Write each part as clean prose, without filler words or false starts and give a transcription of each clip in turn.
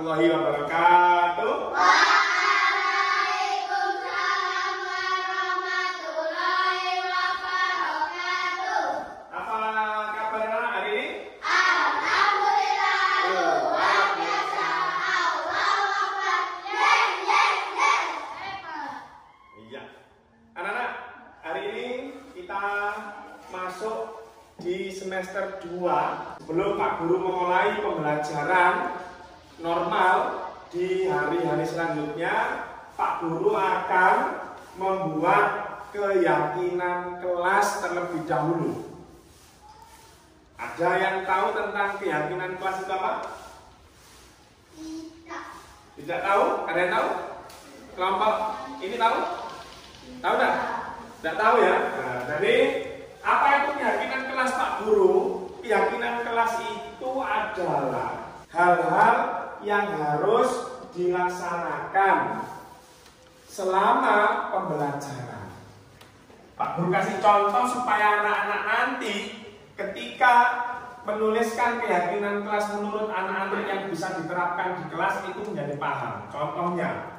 warahmatullahi wabarakatuh. Waalaikumsalam warahmatullahi wabarakatuh. Apa kabar anak hari ini? Alhamdulillah, luar biasa. Allahu Akbar. Iya. Anak-anak, hari ini kita masuk di semester 2. Sebelum Pak Guru memulai pembelajaran normal di hari-hari selanjutnya, Pak Guru akan membuat keyakinan kelas terlebih dahulu. Ada yang tahu tentang keyakinan kelas itu apa? Tidak tahu? Ada yang tahu? Kelompok ini tahu? Tahu tidak? Tidak tahu ya? Nah, jadi apa itu keyakinan kelas Pak Guru? Keyakinan kelas itu adalah hal-hal yang harus dilaksanakan selama pembelajaran. Pak Guru kasih contoh supaya anak-anak nanti ketika menuliskan keyakinan kelas menurut anak-anak yang bisa diterapkan di kelas itu menjadi paham. Contohnya,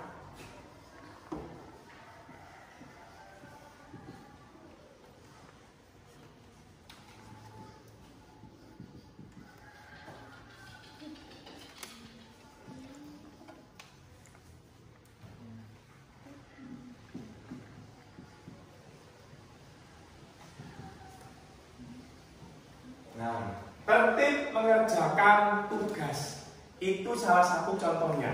tertib mengerjakan tugas itu salah satu contohnya.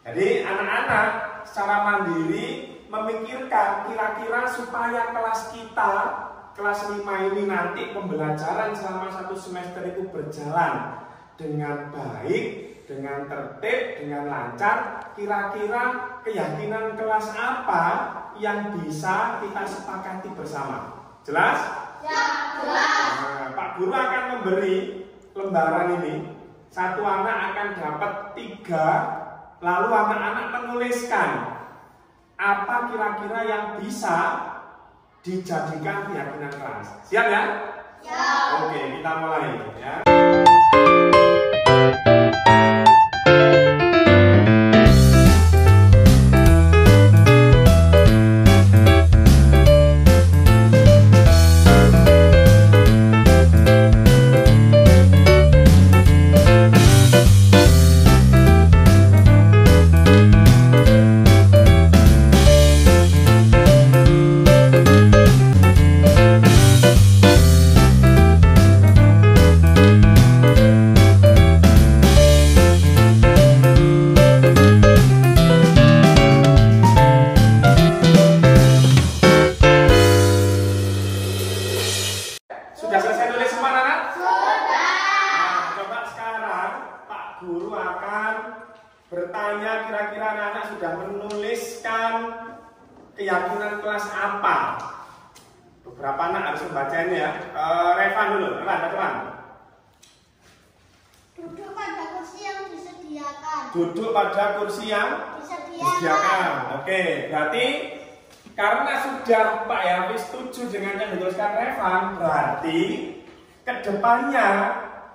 Jadi anak-anak secara mandiri memikirkan kira-kira supaya kelas kita, kelas 5 ini nanti pembelajaran selama 1 semester itu berjalan dengan baik, dengan tertib, dengan lancar. Kira-kira keyakinan kelas apa yang bisa kita sepakati bersama? Jelas? Ya, jelas. Nah, Pak Guru akan memberi lembaran ini. Satu anak akan dapat 3, lalu anak-anak menuliskan apa kira-kira yang bisa dijadikan keyakinan kelas. Siap ya? Siap. Oke, kita mulai ya. Sudah selesai nulis semua anak? Sudah. Nah, coba sekarang Pak Guru akan bertanya kira-kira anak-anak sudah menuliskan keyakinan kelas apa? Beberapa anak harus membaca ini ya. Revan dulu, Revan. Duduk pada kursi yang disediakan. Duduk pada kursi yang disediakan. Oke, berarti karena sudah Pak Yafi setuju dengan yang dituliskan Revan, berarti kedepannya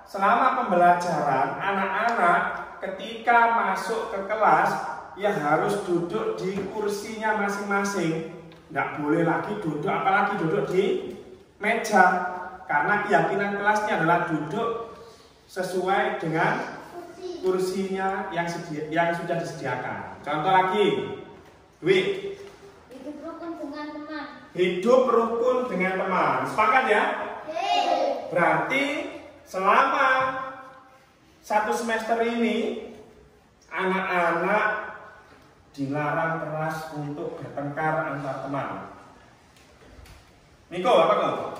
selama pembelajaran anak-anak ketika masuk ke kelas ya harus duduk di kursinya masing-masing. Tidak boleh lagi duduk, apalagi duduk di meja, karena keyakinan kelasnya adalah duduk sesuai dengan kursinya yang sudah disediakan. Contoh lagi, Dwi. Hidup rukun dengan teman. Hidup rukun dengan teman. Sepakat ya? Berarti selama 1 semester ini anak-anak dilarang keras untuk bertengkar antar teman. Niko, apa kamu?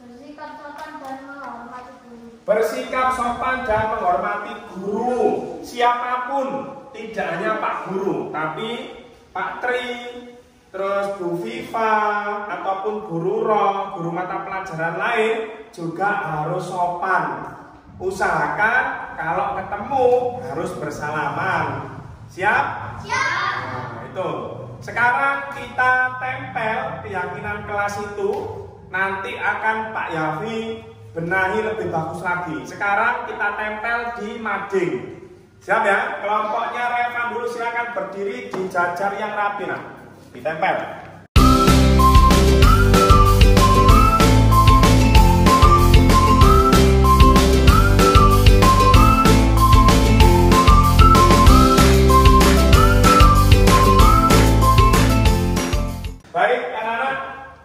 Bersikap sopan dan menghormati guru. Bersikap sopan dan menghormati guru. Siapapun, tidak hanya Pak Guru, tapi Pak Tri, terus Bu Viva, ataupun guru roh, guru mata pelajaran lain juga harus sopan. Usahakan kalau ketemu harus bersalaman. Siap? Siap. Nah, itu. Sekarang kita tempel keyakinan kelas itu. Nanti akan Pak Yafi benahi lebih bagus lagi. Sekarang kita tempel di mading. Siap ya? Kelompoknya Revan dulu silakan berdiri di jajar yang rapi. Nah, ditempel. Baik anak-anak,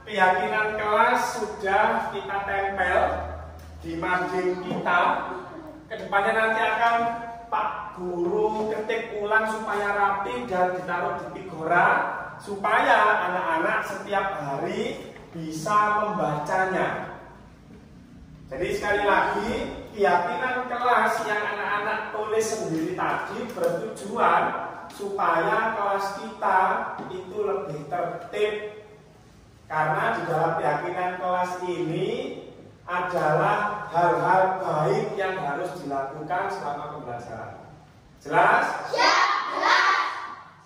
keyakinan kelas sudah kita tempel di mading kita. Kedepannya nanti akan Pak Guru ketik ulang supaya rapi dan ditaruh di Pigora supaya anak-anak setiap hari bisa membacanya. Jadi sekali lagi, keyakinan kelas yang anak-anak tulis sendiri tadi bertujuan supaya kelas kita itu lebih tertib. Karena di dalam keyakinan kelas ini adalah hal-hal baik yang harus dilakukan selama pembelajaran. Jelas? Ya, jelas.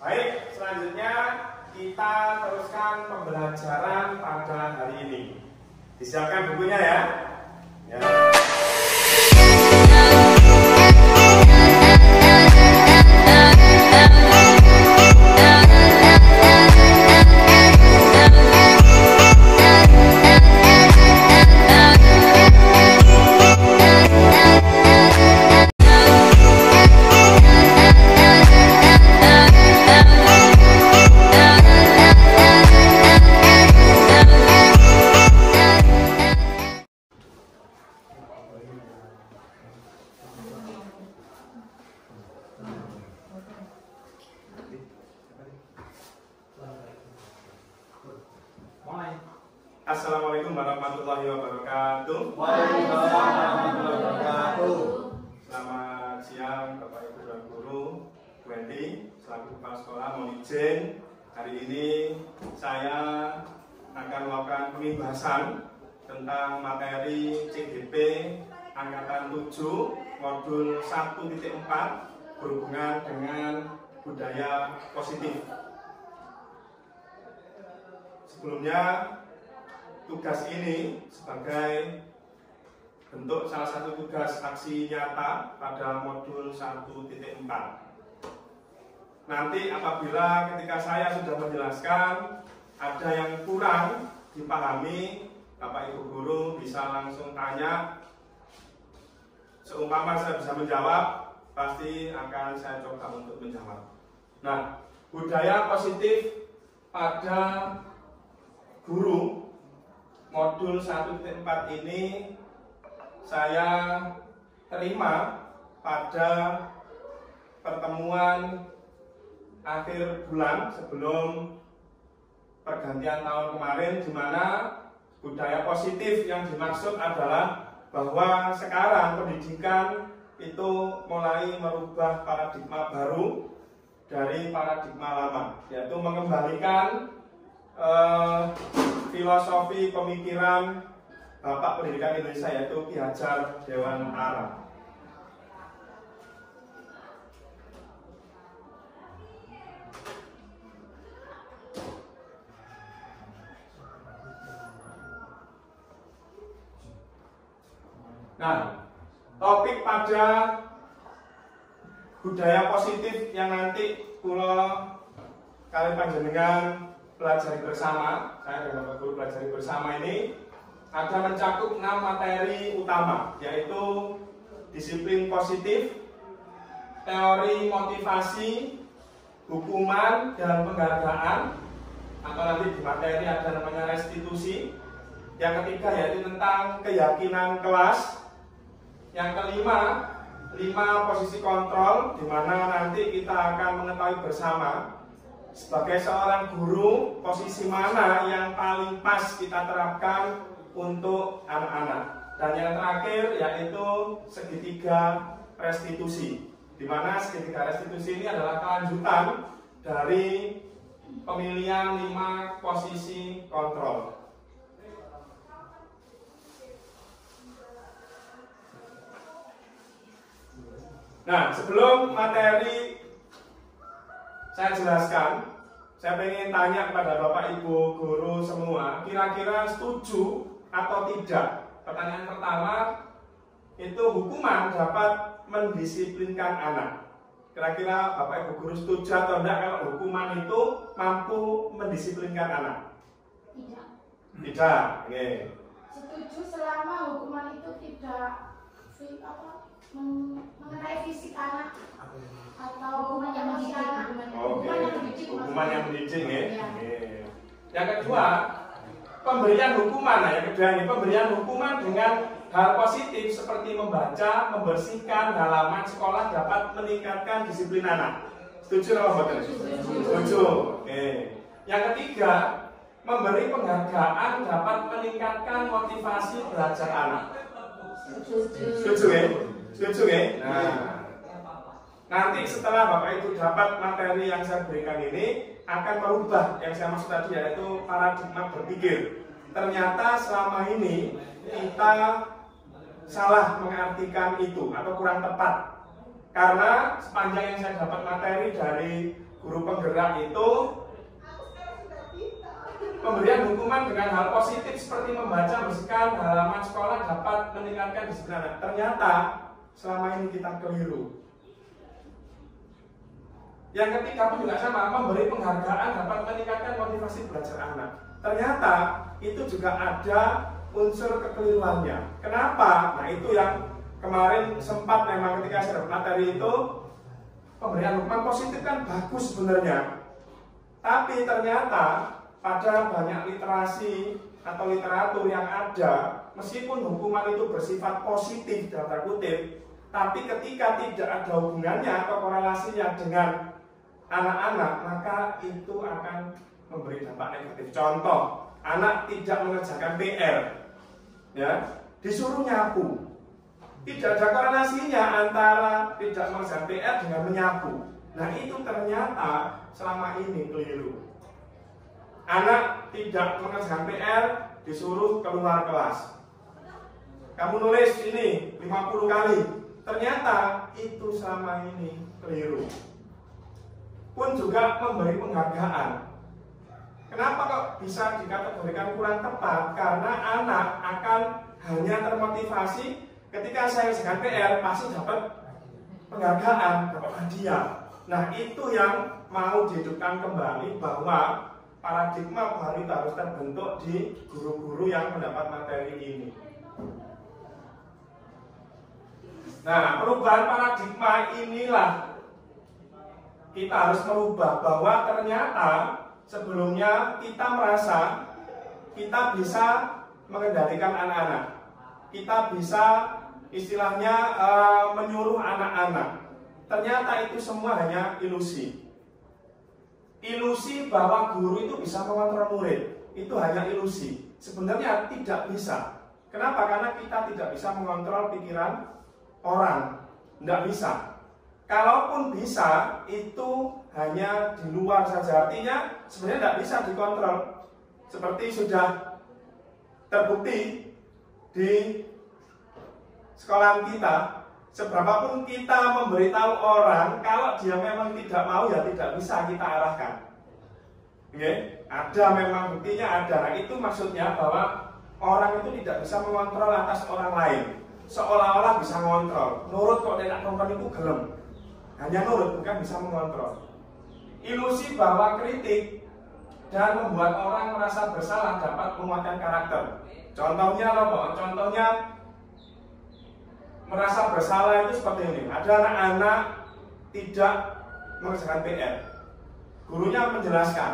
Baik, selanjutnya kita teruskan pembelajaran pada hari ini. Disiapkan bukunya ya. Ya. Assalamualaikum warahmatullahi wabarakatuh. Waalaikumsalam warahmatullahi wabarakatuh. Selamat siang Bapak Ibu dan Guru. Bu Enti, selaku kepala sekolah mohon izin hari ini saya akan melakukan pembahasan tentang materi CGP Angkatan 7 Modul 1.4 berhubungan dengan budaya positif. Sebelumnya tugas ini sebagai bentuk salah satu tugas aksi nyata pada modul 1.4. Nanti apabila ketika saya sudah menjelaskan ada yang kurang dipahami, Bapak Ibu Guru bisa langsung tanya. Seumpama saya bisa menjawab, pasti akan saya coba untuk menjawab. Nah, budaya positif pada guru modul 1.4 ini saya terima pada pertemuan akhir bulan sebelum pergantian tahun kemarin, di mana budaya positif yang dimaksud adalah bahwa sekarang pendidikan itu mulai merubah paradigma baru dari paradigma lama, yaitu mengembalikan filosofi pemikiran Bapak Pendidikan Indonesia, yaitu Ki Hajar Dewantara. Nah, topik pada budaya positif yang nanti kula kalian panjenengan pelajari bersama, saya dan Bapak Guru pelajari bersama ini ada mencakup 6 materi utama, yaitu disiplin positif, teori motivasi, hukuman dan penghargaan, atau nanti di materi ada namanya restitusi. Yang ketiga yaitu tentang keyakinan kelas. Yang kelima, 5 posisi kontrol, di mana nanti kita akan mengetahui bersama sebagai seorang guru posisi mana yang paling pas kita terapkan untuk anak-anak. Dan yang terakhir yaitu segitiga restitusi, di mana segitiga restitusi ini adalah kelanjutan dari pemilihan 5 posisi kontrol. Nah, sebelum materi saya jelaskan, saya ingin tanya kepada Bapak Ibu Guru semua, kira-kira setuju atau tidak? Pertanyaan pertama, itu hukuman dapat mendisiplinkan anak. Kira-kira Bapak Ibu guru setuju atau enggak kalau hukuman itu mampu mendisiplinkan anak? Tidak. Tidak. Oke. Setuju selama hukuman itu tidak mengenai fisik anak atau hukuman yang mendidik. Hukuman yang mendidik ya. Yang kedua, pemberian hukuman. Nah, yang kedua ini pemberian hukuman dengan hal positif seperti membaca, membersihkan halaman sekolah dapat meningkatkan disiplin anak. Setuju atau enggak? Setuju. Oke. Yang ketiga, memberi penghargaan dapat meningkatkan motivasi belajar anak. Setuju ya? Setuju ya? Nah, nanti setelah Bapak Ibu dapat materi yang saya berikan ini akan merubah yang saya maksud tadi, yaitu paradigma berpikir. Ternyata selama ini kita salah mengartikan itu atau kurang tepat. Karena sepanjang yang saya dapat materi dari guru penggerak itu, pemberian hukuman dengan hal positif seperti membaca, membersihkan halaman sekolah dapat meningkatkan disiplin anak. Ternyata selama ini kita keliru. Yang ketiga pun juga sama, memberi penghargaan dapat meningkatkan motivasi belajar anak. Ternyata itu juga ada unsur kekeliruannya. Kenapa? Nah, itu yang kemarin sempat memang ketika saya dapat materi itu, pemberian hukuman positif kan bagus sebenarnya. Tapi ternyata pada banyak literasi atau literatur yang ada, meskipun hukuman itu bersifat positif dalam tanda kutip, tapi ketika tidak ada hubungannya atau korelasinya dengan anak-anak, maka itu akan memberi dampak negatif. Contoh, anak tidak mengerjakan PR, ya, disuruh nyapu. Tidak ada korelasinya antara tidak mengerjakan PR dengan menyapu. Nah, itu ternyata selama ini keliru. Anak tidak mengerjakan PR, disuruh keluar kelas. Kamu nulis ini 50 kali. Ternyata itu selama ini keliru. Pun juga memberi penghargaan. Kenapa kok bisa dikategorikan kurang tepat? Karena anak akan hanya termotivasi ketika saya mengerjakan PR, pasti dapat penghargaan, dapat hadiah. Nah, itu yang mau dihidupkan kembali, bahwa paradigma baru itu harus terbentuk di guru-guru yang mendapat materi ini. Nah, perubahan paradigma inilah kita harus merubah, bahwa ternyata sebelumnya kita merasa kita bisa mengendalikan anak-anak, kita bisa istilahnya menyuruh anak-anak. Ternyata itu semua hanya ilusi. Ilusi bahwa guru itu bisa mengontrol murid, itu hanya ilusi. Sebenarnya tidak bisa. Kenapa? Karena kita tidak bisa mengontrol pikiran orang, tidak bisa. Kalaupun bisa, itu hanya di luar saja. Artinya sebenarnya tidak bisa dikontrol. Seperti sudah terbukti di sekolah kita, seberapapun kita memberitahu orang, kalau dia memang tidak mau, ya tidak bisa kita arahkan. Oke? Ada memang buktinya ada. Nah, itu maksudnya bahwa orang itu tidak bisa mengontrol atas orang lain. Seolah-olah bisa mengontrol. Nurut kok tidak nonton itu gelem. Hanya nurut, bukan bisa mengontrol. Ilusi bahwa kritik dan membuat orang merasa bersalah dapat menguatkan karakter. Contohnya apa? Contohnya merasa bersalah itu seperti ini. Ada anak-anak tidak mengerjakan PR. Gurunya menjelaskan,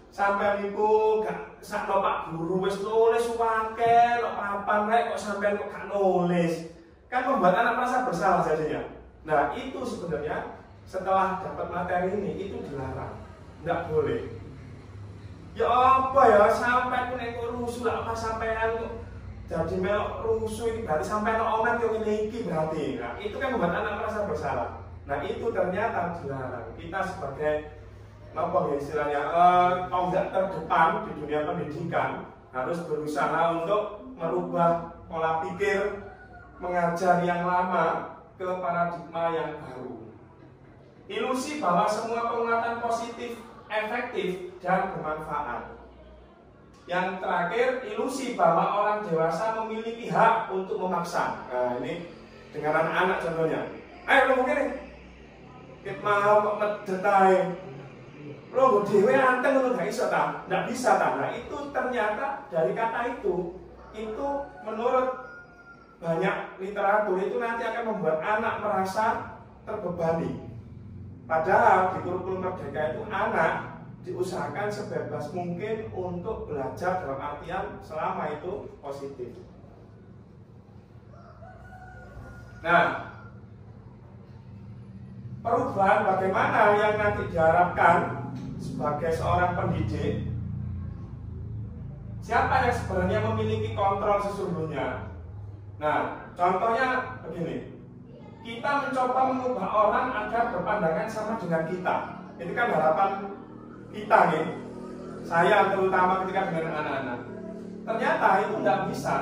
sampai niku gak sakno Pak Guru wis nulis wae kok papan rek kok sampean kok gak nulis. Kan membuat anak merasa bersalah jadinya. Nah, itu sebenarnya setelah dapat materi ini itu dilarang. Enggak boleh. Ya apa ya, sampai pun ekor rusuh lah apa sampean kok jadi melok rusuh, ini berarti sampai no omen yang ini berarti. Nah, itu kan membuat anak merasa bersalah. Nah, itu ternyata dilarang. Kita sebagai apa ya istilahnya tonggak terdepan di dunia pendidikan harus berusaha untuk merubah pola pikir mengajar yang lama ke paradigma yang baru. Ilusi bahwa semua penguatan positif efektif dan bermanfaat. Yang terakhir, ilusi bahwa orang dewasa memiliki hak untuk memaksa. Nah, ini dengan anak-anak contohnya. Ayo kamu gini. Ket mau kok medet ae. Lo dhewe anteng ngono gak iso ta? Nggak bisa ta. Nah, itu ternyata dari kata itu menurut banyak literatur itu nanti akan membuat anak merasa terbebani. Padahal di kurikulum merdeka itu anak diusahakan sebebas mungkin untuk belajar dalam artian selama itu positif. Nah, perubahan bagaimana yang nanti diharapkan sebagai seorang pendidik? Siapa yang sebenarnya memiliki kontrol sesungguhnya? Nah, contohnya begini. Kita mencoba mengubah orang agar berpandangan sama dengan kita. Itu kan harapan kita nih. Saya terutama ketika dengan anak-anak. Ternyata itu tidak bisa.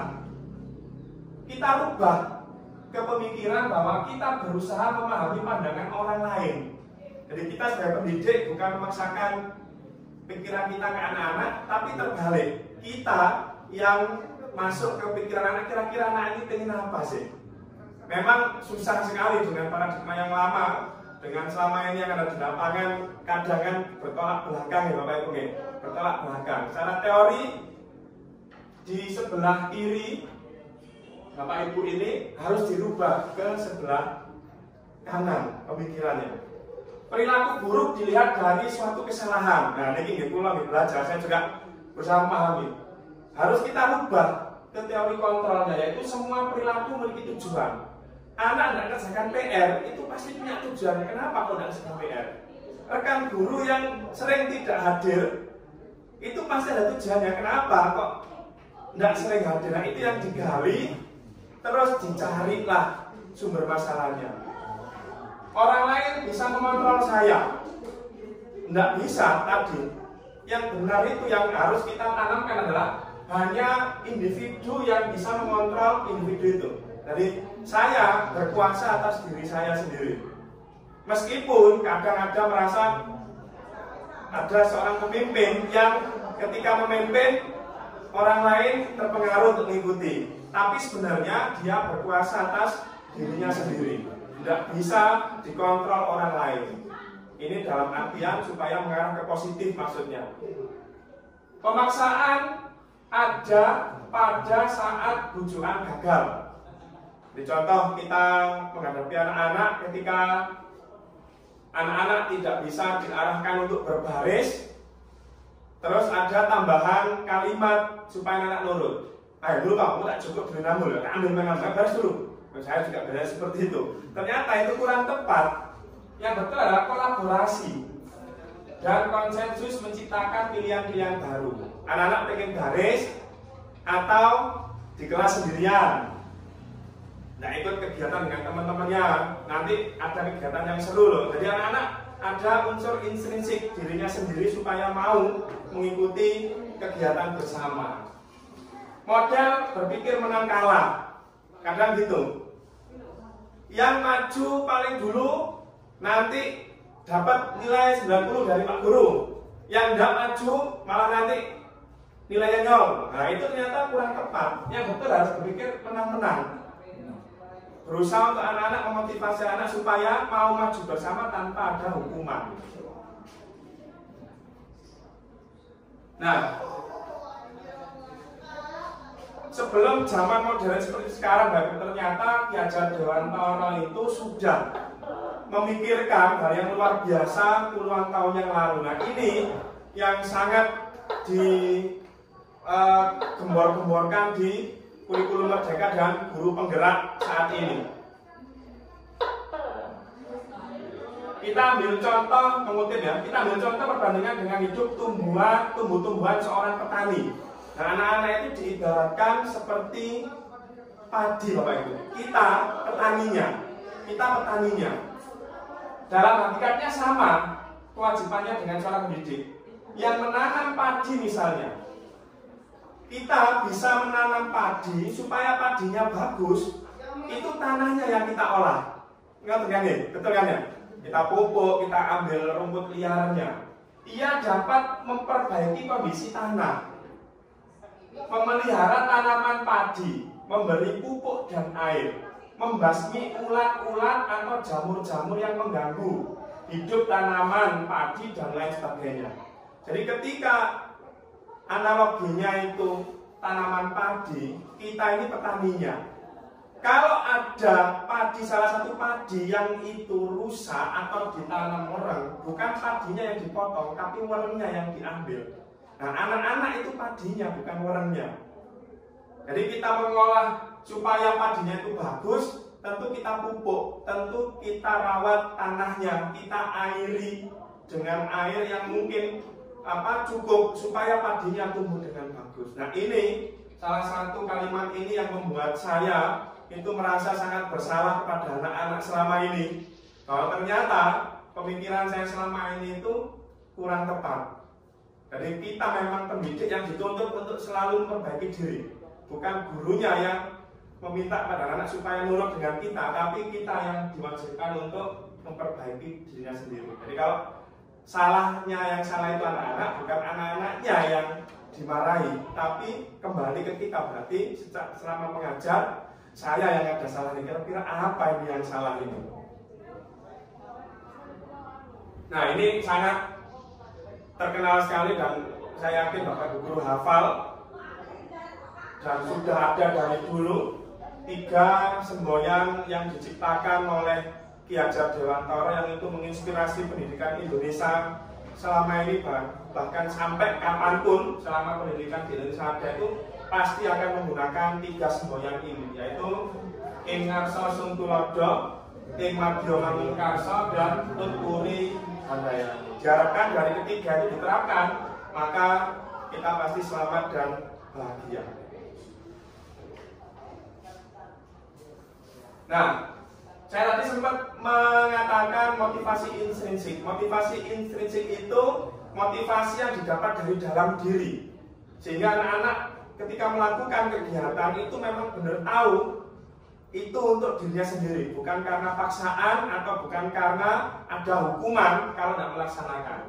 Kita rubah kepemikiran bahwa kita berusaha memahami pandangan orang lain. Jadi kita sebagai pendidik bukan memaksakan pikiran kita ke anak-anak, tapi terbalik. Kita yang masuk ke pikiran anak, kira-kira anak ini ingin apa sih? Memang susah sekali dengan paradigma yang lama, dengan selama ini yang ada di lapangan kadang bertolak belakang ya Bapak Ibu, bertolak belakang. Secara teori di sebelah kiri Bapak Ibu ini harus dirubah ke sebelah kanan pemikirannya. Perilaku buruk dilihat dari suatu kesalahan. Nah, ini pulang belajar, saya juga berusaha memahami. Harus kita rubah ke teori kontrolnya, yaitu semua perilaku memiliki tujuan. Anak tidak kerjakan PR itu pasti punya tujuan. Kenapa kok tidak kerjakan PR? Rekan guru yang sering tidak hadir itu pasti ada tujuannya. Kenapa kok tidak sering hadir? Nah, itu yang digali, terus dicarilah sumber masalahnya. Orang lain bisa mengontrol saya, tidak bisa tadi. Yang benar itu yang harus kita tanamkan adalah hanya individu yang bisa mengontrol individu itu. Jadi saya berkuasa atas diri saya sendiri. Meskipun kadang-kadang merasa ada seorang pemimpin yang ketika memimpin orang lain terpengaruh untuk mengikuti, tapi sebenarnya dia berkuasa atas dirinya sendiri. Tidak bisa dikontrol orang lain. Ini dalam artian supaya mengarah ke positif maksudnya. Pemaksaan ada pada saat bujukan gagal. Di contoh kita menghadapi anak-anak ketika anak-anak tidak bisa diarahkan untuk berbaris, terus ada tambahan kalimat supaya anak nurut. Ayo dulu kamu tak cukup dengan namu, ambil mengambil baris dulu. Saya juga belajar seperti itu. Ternyata itu kurang tepat. Yang betul adalah kolaborasi dan konsensus menciptakan pilihan-pilihan baru. Anak-anak pengen baris atau di kelas sendirian. Nah, ikut kegiatan dengan teman-temannya. Nanti ada kegiatan yang seru loh. Jadi anak-anak ada unsur intrinsik dirinya sendiri supaya mau mengikuti kegiatan bersama. Model berpikir menang kalah. Kadang gitu. Yang maju paling dulu nanti dapat nilai 90 dari Pak Guru. Yang tidak maju malah nanti nilainya 0. Nah, itu ternyata kurang tepat. Yang betul harus berpikir menang-menang. Berusaha untuk anak-anak memotivasi anak supaya mau maju bersama tanpa ada hukuman. Nah, sebelum zaman modern seperti sekarang, ternyata Ki Hajar Dewantara itu sudah memikirkan hal yang luar biasa puluhan tahun yang lalu. Nah, ini yang sangat digembor-gemborkan di kurikulum merdeka dan guru penggerak saat ini. Kita ambil contoh, mengutip ya, kita ambil contoh perbandingan dengan hidup tumbuh-tumbuhan seorang petani. Nah, anak-anak itu diibaratkan seperti padi, Bapak Ibu. Kita petaninya. Dalam hakikatnya sama kewajibannya dengan seorang pendidik. Yang menanam padi misalnya, kita bisa menanam padi supaya padinya bagus, itu tanahnya yang kita olah. Ngerti kan ya? Betul kan ya? Kita pupuk, kita ambil rumput liarnya. Ia dapat memperbaiki kondisi tanah, memelihara tanaman padi, memberi pupuk dan air, membasmi ulat-ulat atau jamur-jamur yang mengganggu. hidup tanaman, padi, dan lain sebagainya. Jadi ketika analoginya itu tanaman padi, kita ini petaninya. Kalau ada padi, salah satu padi yang itu rusak atau ditanam orang, bukan padinya yang dipotong, tapi werengnya yang diambil. Nah, anak-anak itu padinya, bukan werengnya. Jadi kita mengolah supaya padinya itu bagus, tentu kita pupuk, tentu kita rawat tanahnya, kita airi dengan air yang mungkin cukup supaya padinya tumbuh dengan bagus. Nah, ini salah satu kalimat ini yang membuat saya itu merasa sangat bersalah kepada anak-anak selama ini, bahwa ternyata pemikiran saya selama ini itu kurang tepat. Jadi kita memang pendidik yang dituntut untuk selalu memperbaiki diri, bukan gurunya yang meminta pada anak supaya nurut dengan kita, tapi kita yang diwajibkan untuk memperbaiki dirinya sendiri. Jadi kalau salahnya yang salah itu anak-anak, bukan anak-anaknya yang dimarahi, tapi kembali ke kita. Berarti selama mengajar, saya yang ada salah ini. Kira-kira apa ini yang salah ini? Nah, ini sangat terkenal sekali dan saya yakin Bapak Ibu guru hafal dan sudah ada dari dulu 3 semboyan yang diciptakan oleh Ki Hajar Dewantara yang itu menginspirasi pendidikan Indonesia selama ini, bahkan sampai kapanpun selama pendidikan di Indonesia ada, itu pasti akan menggunakan 3 semboyan ini, yaitu Ing Ngarsa Sung Tulodo, Ing Madya Manungkarsa, dan Tutpuri Handayani. Diharapkan dari ketiga itu diterapkan, maka kita pasti selamat dan bahagia. Nah, saya tadi sempat mengatakan motivasi intrinsik. Motivasi intrinsik itu motivasi yang didapat dari dalam diri, sehingga anak-anak ketika melakukan kegiatan itu memang benar tahu itu untuk dirinya sendiri, bukan karena paksaan atau bukan karena ada hukuman kalau tidak melaksanakan.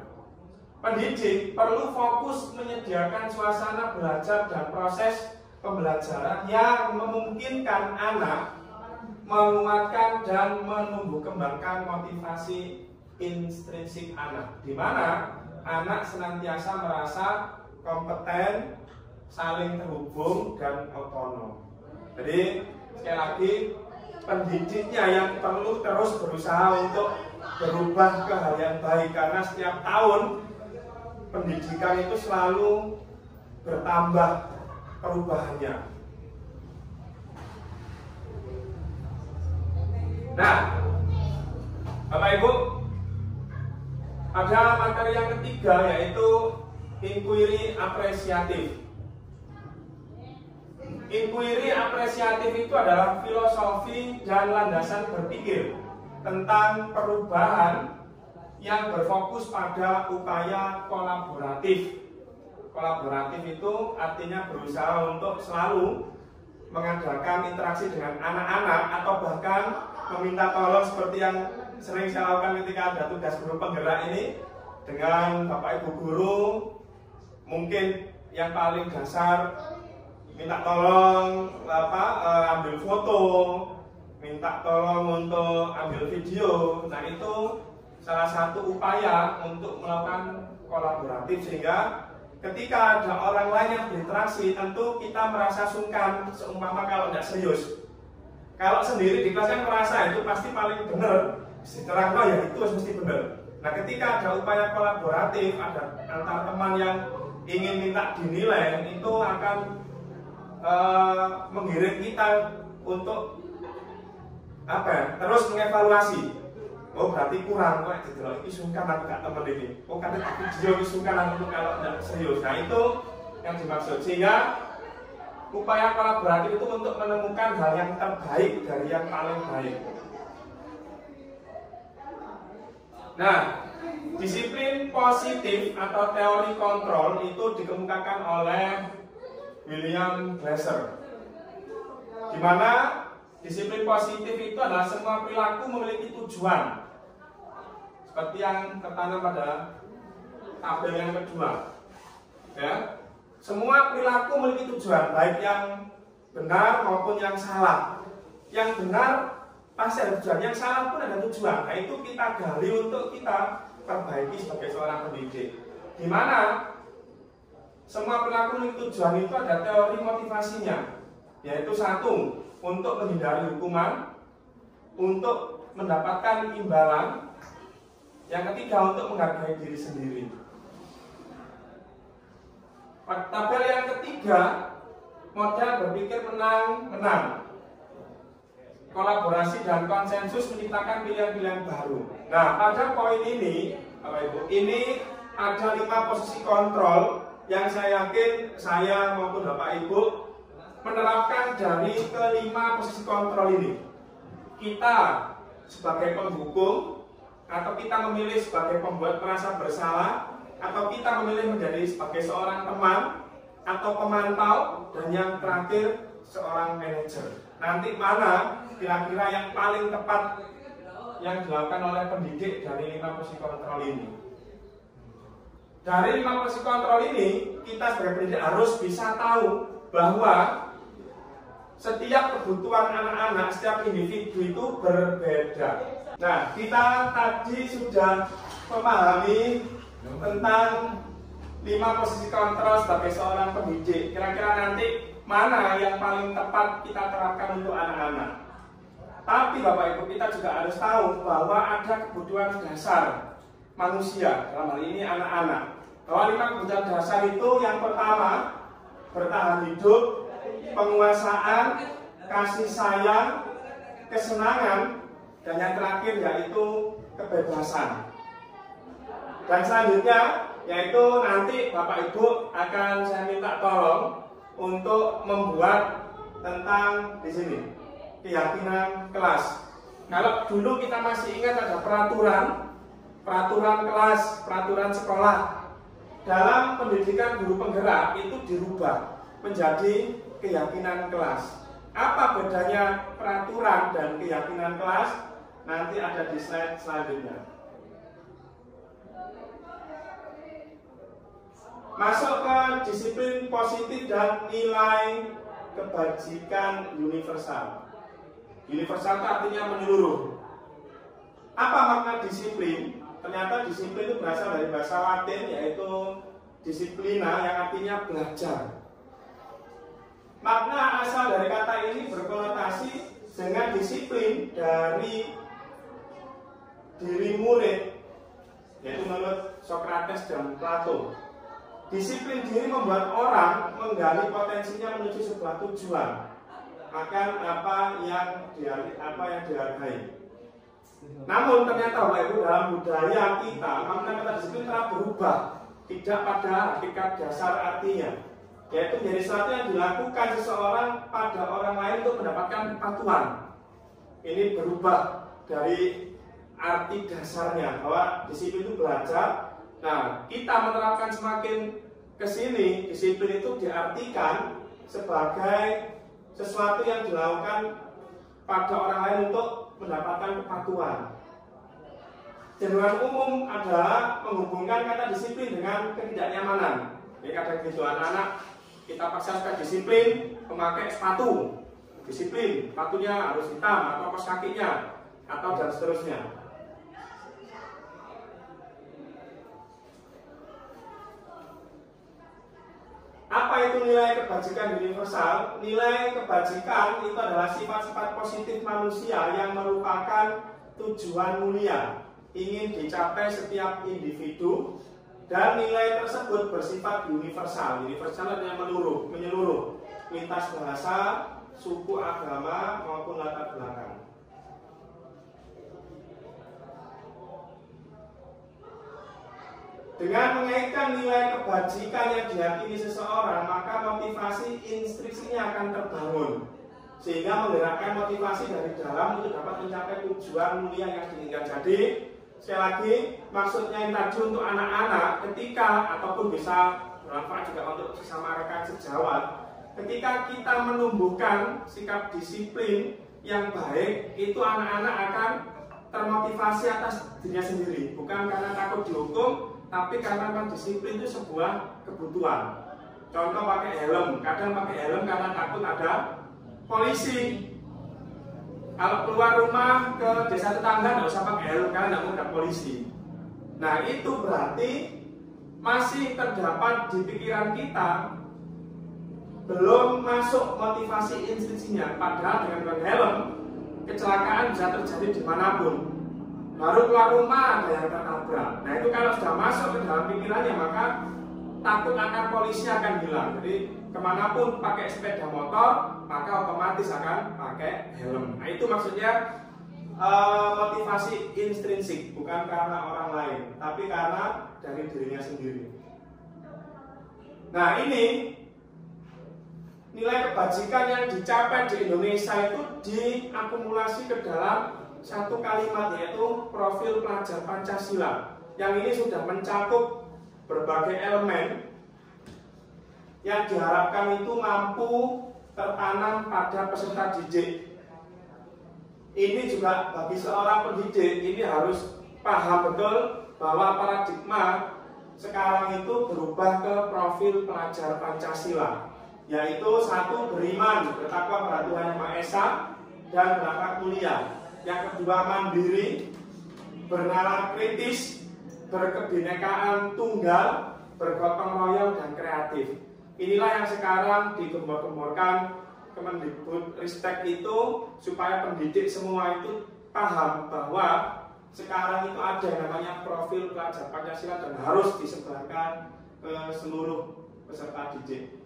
Pendidik perlu fokus menyediakan suasana belajar dan proses pembelajaran yang memungkinkan anak menguatkan dan menumbuh kembangkan motivasi intrinsik anak, di mana anak senantiasa merasa kompeten, saling terhubung, dan otonom. Jadi sekali lagi, pendidiknya yang perlu terus berusaha untuk berubah ke hal yang baik, karena setiap tahun pendidikan itu selalu bertambah perubahannya. Nah, Bapak Ibu, ada materi yang ketiga, yaitu inquiry apresiatif. Inquiry apresiatif itu adalah filosofi dan landasan berpikir tentang perubahan yang berfokus pada upaya kolaboratif. Kolaboratif itu artinya berusaha untuk selalu mengadakan interaksi dengan anak-anak, atau bahkan meminta tolong seperti yang sering saya lakukan ketika ada tugas guru penggerak ini dengan Bapak Ibu guru. Mungkin yang paling dasar minta tolong ambil foto, minta tolong untuk ambil video. Nah, itu salah satu upaya untuk melakukan kolaboratif, sehingga ketika ada orang lain yang berinteraksi, tentu kita merasa sungkan, seumpama kalau tidak serius. Kalau sendiri di kelas kan merasa itu pasti paling benar, diterangkan ya itu mesti benar. Nah, ketika ada upaya kolaboratif, ada antar teman yang ingin minta dinilai, itu akan menggiring kita untuk terus mengevaluasi. Oh, berarti kurang, kok jadi ini sungkan aku gak temen ini. Oh, karena video ini sungkan aku kalau tidak serius. Nah, itu yang dimaksud. Sehingga upaya kolaboratif itu untuk menemukan hal yang terbaik dari yang paling baik. Nah, disiplin positif atau teori kontrol itu dikemukakan oleh William Glasser, di mana disiplin positif itu adalah semua perilaku memiliki tujuan, seperti yang tertanam pada tabel yang kedua. Ya, semua perilaku memiliki tujuan, baik yang benar maupun yang salah. Yang benar pasti ada tujuan. Yang salah pun ada tujuan. Nah itu kita gali untuk kita perbaiki sebagai seorang pendidik. Di mana semua perilaku tujuan itu ada teori motivasinya, yaitu satu, untuk menghindari hukuman, untuk mendapatkan imbalan, yang ketiga untuk menghargai diri sendiri. Tabel yang ketiga, model berpikir menang-menang. Kolaborasi dan konsensus menciptakan pilihan-pilihan baru. Nah, pada poin ini, Bapak Ibu, ini ada 5 posisi kontrol yang saya yakin saya maupun Bapak Ibu menerapkan dari kelima posisi kontrol ini. Kita sebagai penghukum, atau kita memilih sebagai pembuat merasa bersalah, atau kita memilih menjadi sebagai seorang teman atau pemantau, dan yang terakhir seorang manajer. Nanti mana kira-kira yang paling tepat yang dilakukan oleh pendidik dari 5 posisi kontrol ini? Dari 5 posisi kontrol ini, kita sebagai pendidik harus bisa tahu bahwa setiap kebutuhan anak-anak, setiap individu itu berbeda. Nah, kita tadi sudah memahami tentang 5 posisi kontrol sebagai seorang pendidik. Kira-kira nanti mana yang paling tepat kita terapkan untuk anak-anak. Tapi Bapak Ibu, kita juga harus tahu bahwa ada kebutuhan dasar manusia, dalam hal ini anak-anak. Bahwa 5 kebutuhan dasar itu yang pertama, bertahan hidup, penguasaan, kasih sayang, kesenangan, dan yang terakhir yaitu kebebasan. Dan selanjutnya yaitu nanti Bapak Ibu akan saya minta tolong untuk membuat tentang di sini keyakinan kelas. Kalau dulu kita masih ingat ada peraturan kelas, peraturan sekolah. Dalam pendidikan guru penggerak itu dirubah menjadi keyakinan kelas. Apa bedanya peraturan dan keyakinan kelas? Nanti ada di slide selanjutnya. Masuk ke disiplin positif dan nilai kebajikan universal. Universal itu artinya menyeluruh. Apa makna disiplin? Ternyata disiplin itu berasal dari bahasa Latin, yaitu disiplina, yang artinya belajar. Makna asal dari kata ini berkonotasi dengan disiplin dari diri murid, yaitu menurut Socrates dan Plato. Disiplin diri membuat orang menggali potensinya menuju sebuah tujuan akan apa yang dihargai. Namun ternyata Bapak Ibu, dalam budaya kita makna kata disiplin telah berubah, tidak pada hakikat dasar artinya, yaitu menjadi sesuatu yang dilakukan seseorang pada orang lain untuk mendapatkan kepatuhan. Ini berubah dari arti dasarnya bahwa disiplin itu belajar. Nah, kita menerapkan semakin ke sini, disiplin itu diartikan sebagai sesuatu yang dilakukan pada orang lain untuk mendapatkan kepatuhan. Cenderungan umum adalah menghubungkan kata disiplin dengan ketidaknyamanan. Jadi kadang gitu anak-anak kita paksakan disiplin memakai sepatu. Disiplin, sepatunya harus hitam atau kaos kakinya atau dan seterusnya. Apa itu nilai kebajikan universal? Nilai kebajikan itu adalah sifat-sifat positif manusia yang merupakan tujuan mulia, ingin dicapai setiap individu, dan nilai tersebut bersifat universal. Universal artinya menyeluruh, lintas bahasa, suku, agama maupun latar belakang. Dengan mengaitkan nilai kebajikan yang diyakini seseorang, maka motivasi instruksinya akan terbangun, sehingga menggerakkan motivasi dari dalam untuk dapat mencapai tujuan mulia yang diinginkan. Jadi, sekali lagi, maksudnya yang tadi untuk anak-anak ketika, ataupun bisa bermanfaat juga untuk sesama rekan sejawat, ketika kita menumbuhkan sikap disiplin yang baik, itu anak-anak akan termotivasi atas dirinya sendiri, bukan karena takut dihukum, tapi karena memang disiplin itu sebuah kebutuhan. Contoh pakai helm, kadang pakai helm karena takut ada polisi. Kalau keluar rumah ke desa tetangga nggak usah pakai helm karena nggak mau ada polisi. Nah itu berarti masih terdapat di pikiran kita belum masuk motivasi intrinsiknya. Padahal dengan helm kecelakaan bisa terjadi dimanapun. Baru keluar rumah ada yang tertabrak. Nah itu kalau sudah masuk ke dalam pikirannya maka takut akan polisi akan hilang. Jadi kemanapun pakai sepeda motor maka otomatis akan pakai helm. Nah itu maksudnya motivasi intrinsik, bukan karena orang lain, tapi karena dari dirinya sendiri. Nah ini nilai kebajikan yang dicapai di Indonesia itu diakumulasi ke dalam satu kalimat, yaitu profil pelajar Pancasila. Yang ini sudah mencakup berbagai elemen yang diharapkan itu mampu tertanam pada peserta didik. Ini juga bagi seorang pendidik ini harus paham betul bahwa paradigma sekarang itu berubah ke profil pelajar Pancasila, yaitu satu, beriman, bertakwa pada Tuhan Yang Maha Esa dan berakhlak mulia. Yang kedua, mandiri, bernalar kritis, berkebinekaan tunggal, bergotong royong dan kreatif. Inilah yang sekarang digembor-gemborkan Kemendikbudristek itu, supaya pendidik semua itu paham bahwa sekarang itu ada yang namanya profil pelajar Pancasila dan harus disebarkan ke seluruh peserta didik.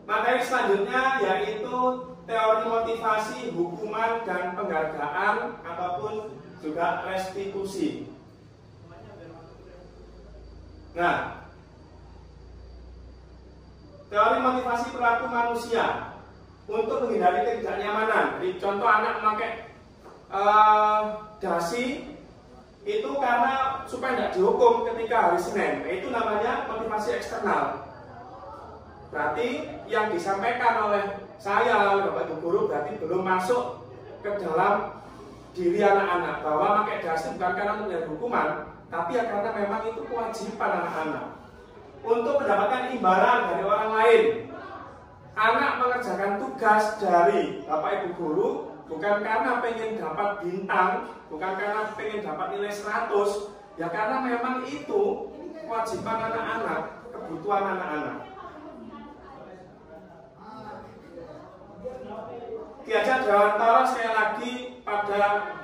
Materi selanjutnya yaitu teori motivasi, hukuman, dan penghargaan ataupun juga restitusi. Nah, teori motivasi perilaku manusia untuk menghindari ketidaknyamanan. Jadi contoh anak memakai dasi itu karena supaya tidak dihukum ketika hari Senin. Itu namanya motivasi eksternal. Berarti yang disampaikan oleh saya, oleh Bapak Ibu Guru, berarti belum masuk ke dalam diri anak-anak bahwa pakai dasi bukan karena untuk menjadi hukuman, tapi ya karena memang itu kewajiban anak-anak untuk mendapatkan imbalan dari orang lain. Anak mengerjakan tugas dari Bapak Ibu Guru bukan karena pengen dapat bintang, bukan karena pengen dapat nilai 100, ya karena memang itu kewajiban anak-anak, kebutuhan anak-anak. Ki Hajar Dewantara sekali lagi pada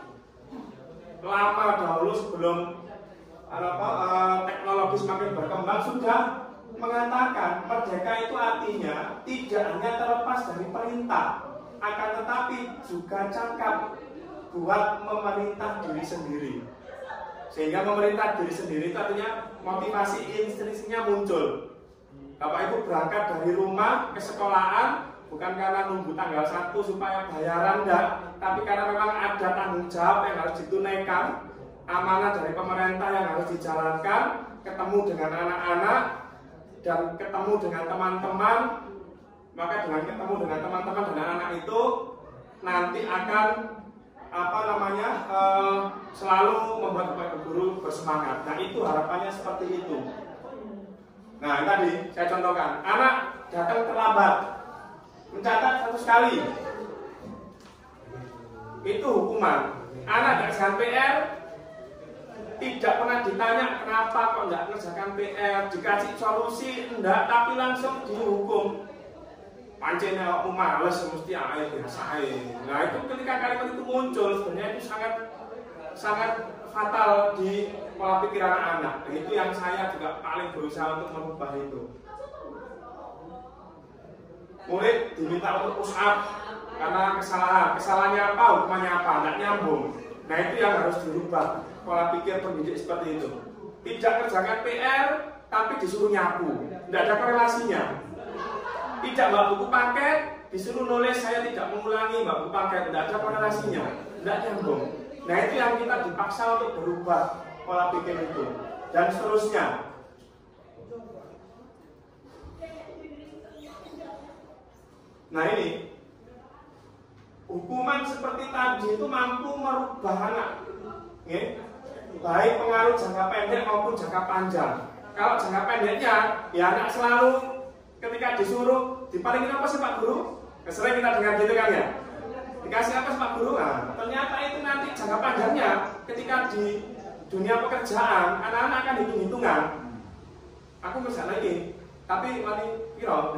lama dahulu sebelum teknologi semakin berkembang sudah mengatakan merdeka itu artinya tidak hanya terlepas dari perintah, akan tetapi juga cakap buat memerintah diri sendiri. Sehingga memerintah diri sendiri itu artinya motivasi intrinsiknya muncul. Bapak Ibu berangkat dari rumah ke sekolahan bukan karena nunggu tanggal 1 supaya bayaran, enggak, tapi karena memang ada tanggung jawab yang harus ditunaikan, amanah dari pemerintah yang harus dijalankan, ketemu dengan anak-anak dan ketemu dengan teman-teman. Maka dengan ketemu dengan teman-teman dan anak-anak itu nanti akan selalu membuat Bapak Ibu Guru bersemangat. Nah itu harapannya seperti itu. Nah tadi saya contohkan, anak datang terlambat, mencatat 100 kali, itu hukuman. Anak ngerjakan PR, tidak pernah ditanya kenapa kok nggak ngerjakan PR, dikasih solusi enggak, tapi langsung dihukum. Pancenya males, mesti air biasa. Nah itu ketika kalimat itu muncul, sebenarnya itu sangat fatal di pola pikir anak-anak. Nah, itu yang saya juga paling berusaha untuk merubah itu. Murid diminta untuk push up karena kesalahannya apa, hukumannya apa, nggak nyambung. Nah itu yang harus dirubah pola pikir pendidik seperti itu. Tidak kerjakan PR tapi disuruh nyapu, tidak ada korelasinya. Tidak bawa buku paket disuruh nulis saya tidak mengulangi bawa buku paket, tidak ada korelasinya, tidak nyambung. Nah itu yang kita dipaksa untuk berubah pola pikir itu dan seterusnya. Nah ini hukuman seperti tadi itu mampu merubah anak, baik pengaruh jangka pendek maupun jangka panjang. Kalau jangka pendeknya, ya anak selalu ketika disuruh dipalingin apa sih Pak Guru? Sering kita dengar gitu kan ya? Dikasih apa sih Pak Guru? Nah, ternyata itu nanti jangka panjangnya ketika di dunia pekerjaan, anak-anak akan hitung-hitungan. Aku kerja lagi, tapi wali piro,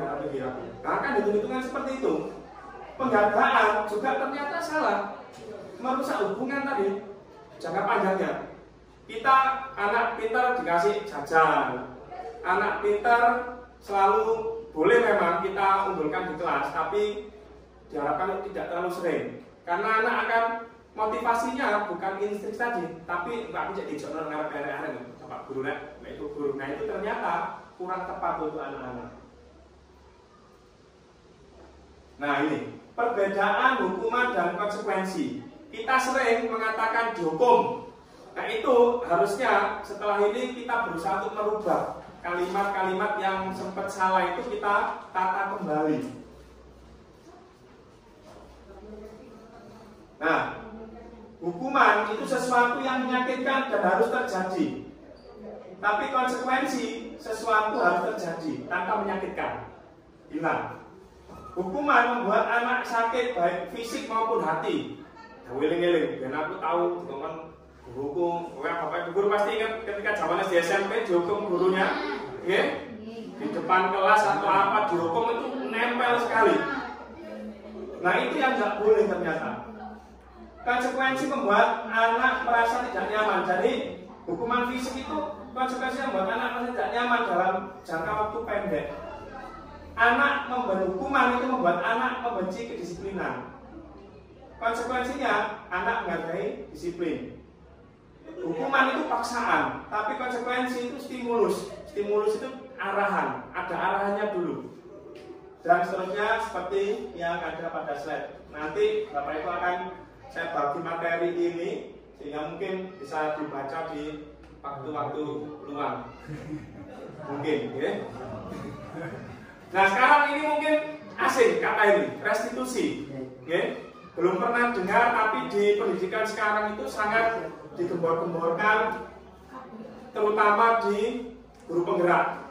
nah kan hitung-hitungan seperti itu. Penghargaan juga ternyata salah, merusak hubungan tadi jangka panjangnya. Kita anak pintar dikasih jajan, anak pintar selalu boleh memang kita unggulkan di kelas, tapi diharapkan tidak terlalu sering, karena anak akan motivasinya bukan instrik tadi, tapi aku jadi jodoh ngarep area Pak Guru itu guru. Nah itu ternyata kurang tepat untuk anak-anak. Nah ini perbedaan hukuman dan konsekuensi. Kita sering mengatakan dihukum. Nah itu harusnya setelah ini kita berusaha untuk merubah kalimat-kalimat yang sempat salah itu kita tata kembali. Nah, hukuman itu sesuatu yang menyakitkan dan harus terjadi. Tapi konsekuensi sesuatu harus terjadi tanpa menyakitkan. Hilang. Hukuman membuat anak sakit baik fisik maupun hati. Wiling-wiling, dan aku tahu teman guruku, bapak guru pasti ingat ketika zaman di SMP dihukum gurunya, di depan kelas atau apa dihukum itu nempel sekali. Nah itu yang nggak boleh ternyata. Konsekuensi membuat anak merasa tidak nyaman. Jadi hukuman fisik itu konsekuensinya membuat anak merasa tidak nyaman dalam jangka waktu pendek. Anak memberi hukuman itu membuat anak membenci kedisiplinan. Konsekuensinya anak menghargai disiplin. Hukuman itu paksaan, tapi konsekuensi itu stimulus. Stimulus itu arahan, ada arahannya dulu. Dan seterusnya seperti yang ada pada slide. Nanti Bapak Ibu akan saya bagi materi ini sehingga mungkin bisa dibaca di waktu-waktu luang. Mungkin, ya. Nah sekarang ini mungkin asing kata ini, restitusi. Belum pernah dengar, tapi di pendidikan sekarang itu sangat digembor-gemborkan, terutama di guru penggerak.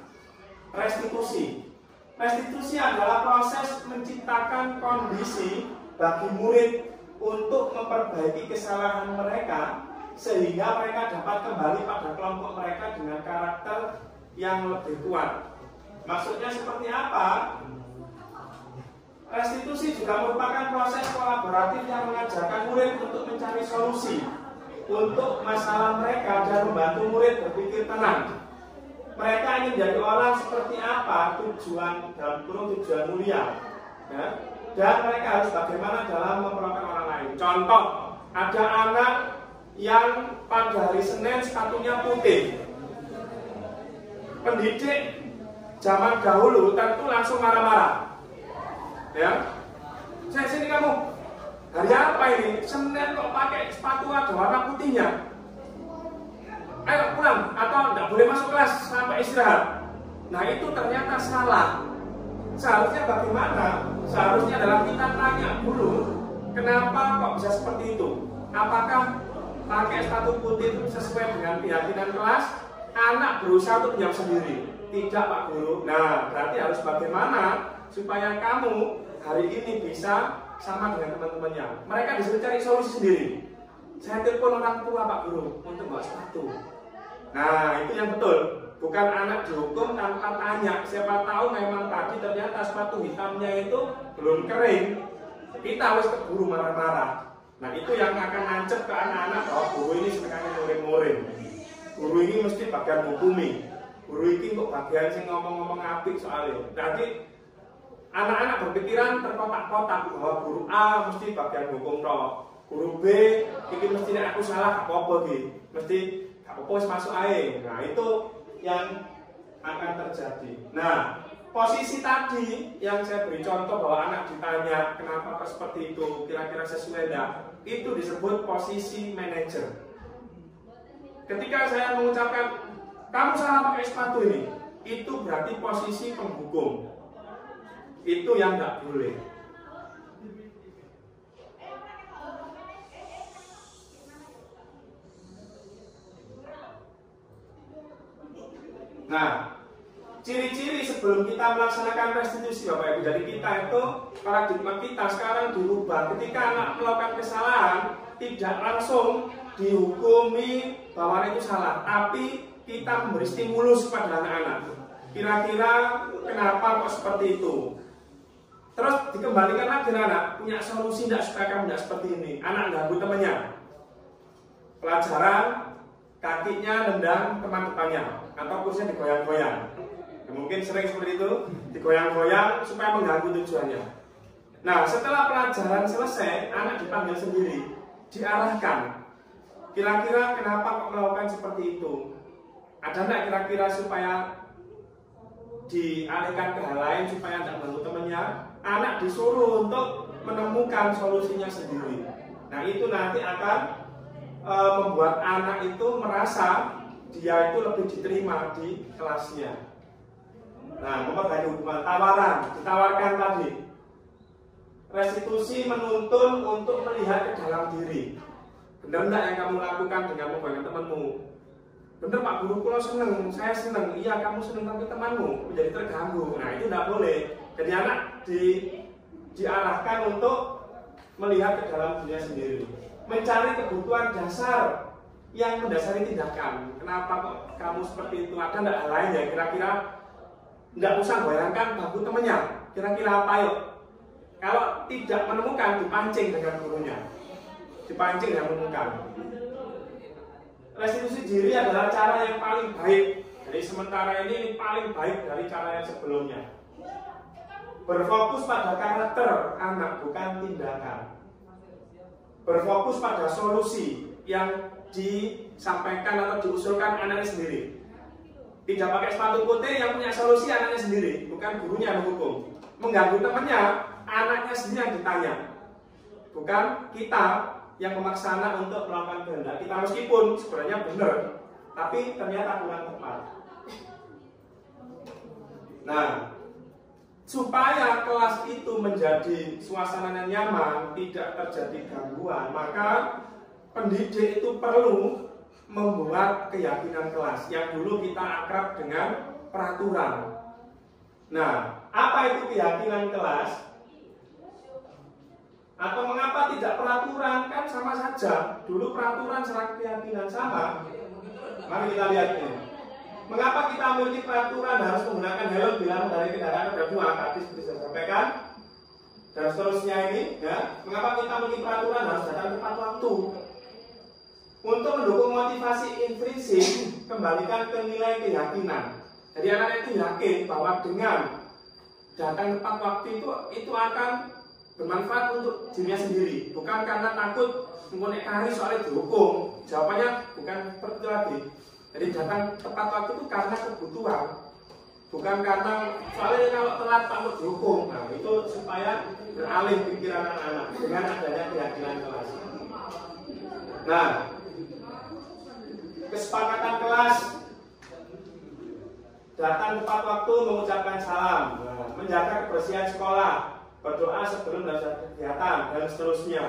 Restitusi. Restitusi adalah proses menciptakan kondisi bagi murid untuk memperbaiki kesalahan mereka sehingga mereka dapat kembali pada kelompok mereka dengan karakter yang lebih kuat. Maksudnya seperti apa? Restitusi juga merupakan proses kolaboratif yang mengajarkan murid untuk mencari solusi untuk masalah mereka dan membantu murid berpikir tenang. Mereka ingin menjadi orang seperti apa, tujuan dalam kurung tujuan mulia, ya? Dan mereka harus bagaimana dalam memperlakukan orang lain. Contoh, ada anak yang pada hari Senin sepatunya putih. Pendidik zaman dahulu tentu langsung marah-marah. Ya, saya sini kamu. Hari apa ini? Senin kok pakai sepatu ada warna putihnya? Ayo pulang atau tidak boleh masuk kelas sampai istirahat. Nah itu ternyata salah. Seharusnya bagaimana? Seharusnya adalah kita tanya dulu, kenapa kok bisa seperti itu? Apakah pakai sepatu putih itu sesuai dengan keyakinan kelas? Anak berusaha untuk menjawab sendiri. Tidak Pak Guru. Nah berarti harus bagaimana supaya kamu hari ini bisa sama dengan teman-temannya. Mereka disuruh cari solusi sendiri. Saya telepon orang tua Pak Guru untuk bawa sepatu. Nah itu yang betul. Bukan anak dihukum tanpa tanya. Siapa tahu memang tadi ternyata sepatu hitamnya itu belum kering. Kita harus keburu marah-marah. Nah itu yang akan nancep ke anak-anak bahwa guru ini sebenarnya murid-murid. Guru ini mesti bagian hukumi. Guru ini kok bagian sih ngomong-ngomong apik soalnya. Jadi anak-anak berpikiran terkotak-kotak bahwa guru A mesti bagian hukum toh. Guru B ini mesti aku salah apa-apa gitu. Mesti apa-apa masuk air. Nah itu yang akan terjadi. Nah, posisi tadi yang saya beri contoh bahwa anak ditanya kenapa kok seperti itu, kira-kira sesuai enggak, itu disebut posisi manajer. Ketika saya mengucapkan kamu salah pakai sepatu ini, itu berarti posisi penghukum. Itu yang enggak boleh. Nah, ciri-ciri sebelum kita melaksanakan restitusi Bapak Ibu, jadi kita itu, paradigma kita sekarang dirubah. Ketika anak melakukan kesalahan, tidak langsung dihukumi bahwa itu salah, tapi kita memberi stimulus kepada anak-anak. Kira-kira kenapa kok seperti itu? Terus dikembalikan lagi anak, punya solusi tidak supaya kamu tidak seperti ini. Anak ganggu temannya, pelajaran kakinya nendang teman depannya, atau kursinya digoyang-goyang. Mungkin sering seperti itu, digoyang-goyang supaya mengganggu tujuannya. Nah, setelah pelajaran selesai, anak dipanggil sendiri, diarahkan. Kira-kira kenapa kok melakukan seperti itu? Ada nggak kira-kira supaya dialihkan ke hal lain supaya tidak mengganggu temannya? Anak disuruh untuk menemukan solusinya sendiri. Nah, itu nanti akan membuat anak itu merasa dia itu lebih diterima di kelasnya. Nah, membagi hukuman ditawarkan tadi. Restitusi menuntun untuk melihat ke dalam diri. Benar enggak yang kamu lakukan dengan membangun temanmu? Benar Pak Guru, kalau seneng, saya seneng. Iya, kamu seneng, tapi temanmu menjadi terganggu. Nah, itu tidak boleh. Jadi anak diarahkan untuk melihat ke dalam dirinya sendiri, mencari kebutuhan dasar yang mendasari tindakan. Kenapa kok kamu seperti itu? Ada enggak hal lain ya? Kira-kira tidak usah bayangkan bahu temannya. Kira-kira apa yuk? Kalau tidak menemukan, dipancing dengan gurunya. Dipancing dan menemukan. Restitusi diri adalah cara yang paling baik. Jadi sementara ini paling baik dari cara yang sebelumnya. Berfokus pada karakter anak, bukan tindakan. Berfokus pada solusi yang disampaikan atau diusulkan anaknya sendiri. Tidak pakai sepatu putih, yang punya solusi anaknya sendiri, bukan gurunya yang menghukum. Mengganggu temannya, anaknya sendiri yang ditanya, bukan kita yang memaksa anak untuk melakukan kehendak kita, meskipun sebenarnya benar, tapi ternyata kurang tepat. Nah, supaya kelas itu menjadi suasana yang nyaman, tidak terjadi gangguan, maka pendidik itu perlu membuat keyakinan kelas yang dulu kita akrab dengan peraturan. Nah, apa itu keyakinan kelas? Atau mengapa tidak peraturan? Kan sama saja. Dulu peraturan serta keyakinan sama. Mari kita lihat ini. Mengapa kita memiliki peraturan harus menggunakan helm bila mengendarai kendaraan roda 2? Tadi seperti saya sampaikan. Dan seterusnya ini, ya. Mengapa kita memiliki peraturan harus datang tepat waktu? Untuk mendukung motivasi intrinsik, kembalikan ke nilai keyakinan. Jadi anak itu yakin bahwa dengan datang tepat waktu itu akan bermanfaat untuk dirinya sendiri, bukan karena takut mengkonek kari soalnya dihukum. Jawabannya bukan seperti itu lagi. Jadi datang tepat waktu itu karena kebutuhan, bukan karena soalnya kalau telat takut dihukum. Nah, itu supaya beralih pikiran anak-anak dengan adanya keyakinan kelas. Nah, kesepakatan kelas, datang tepat waktu, mengucapkan salam, menjaga kebersihan sekolah, berdoa sebelum dan kegiatan, dan seterusnya.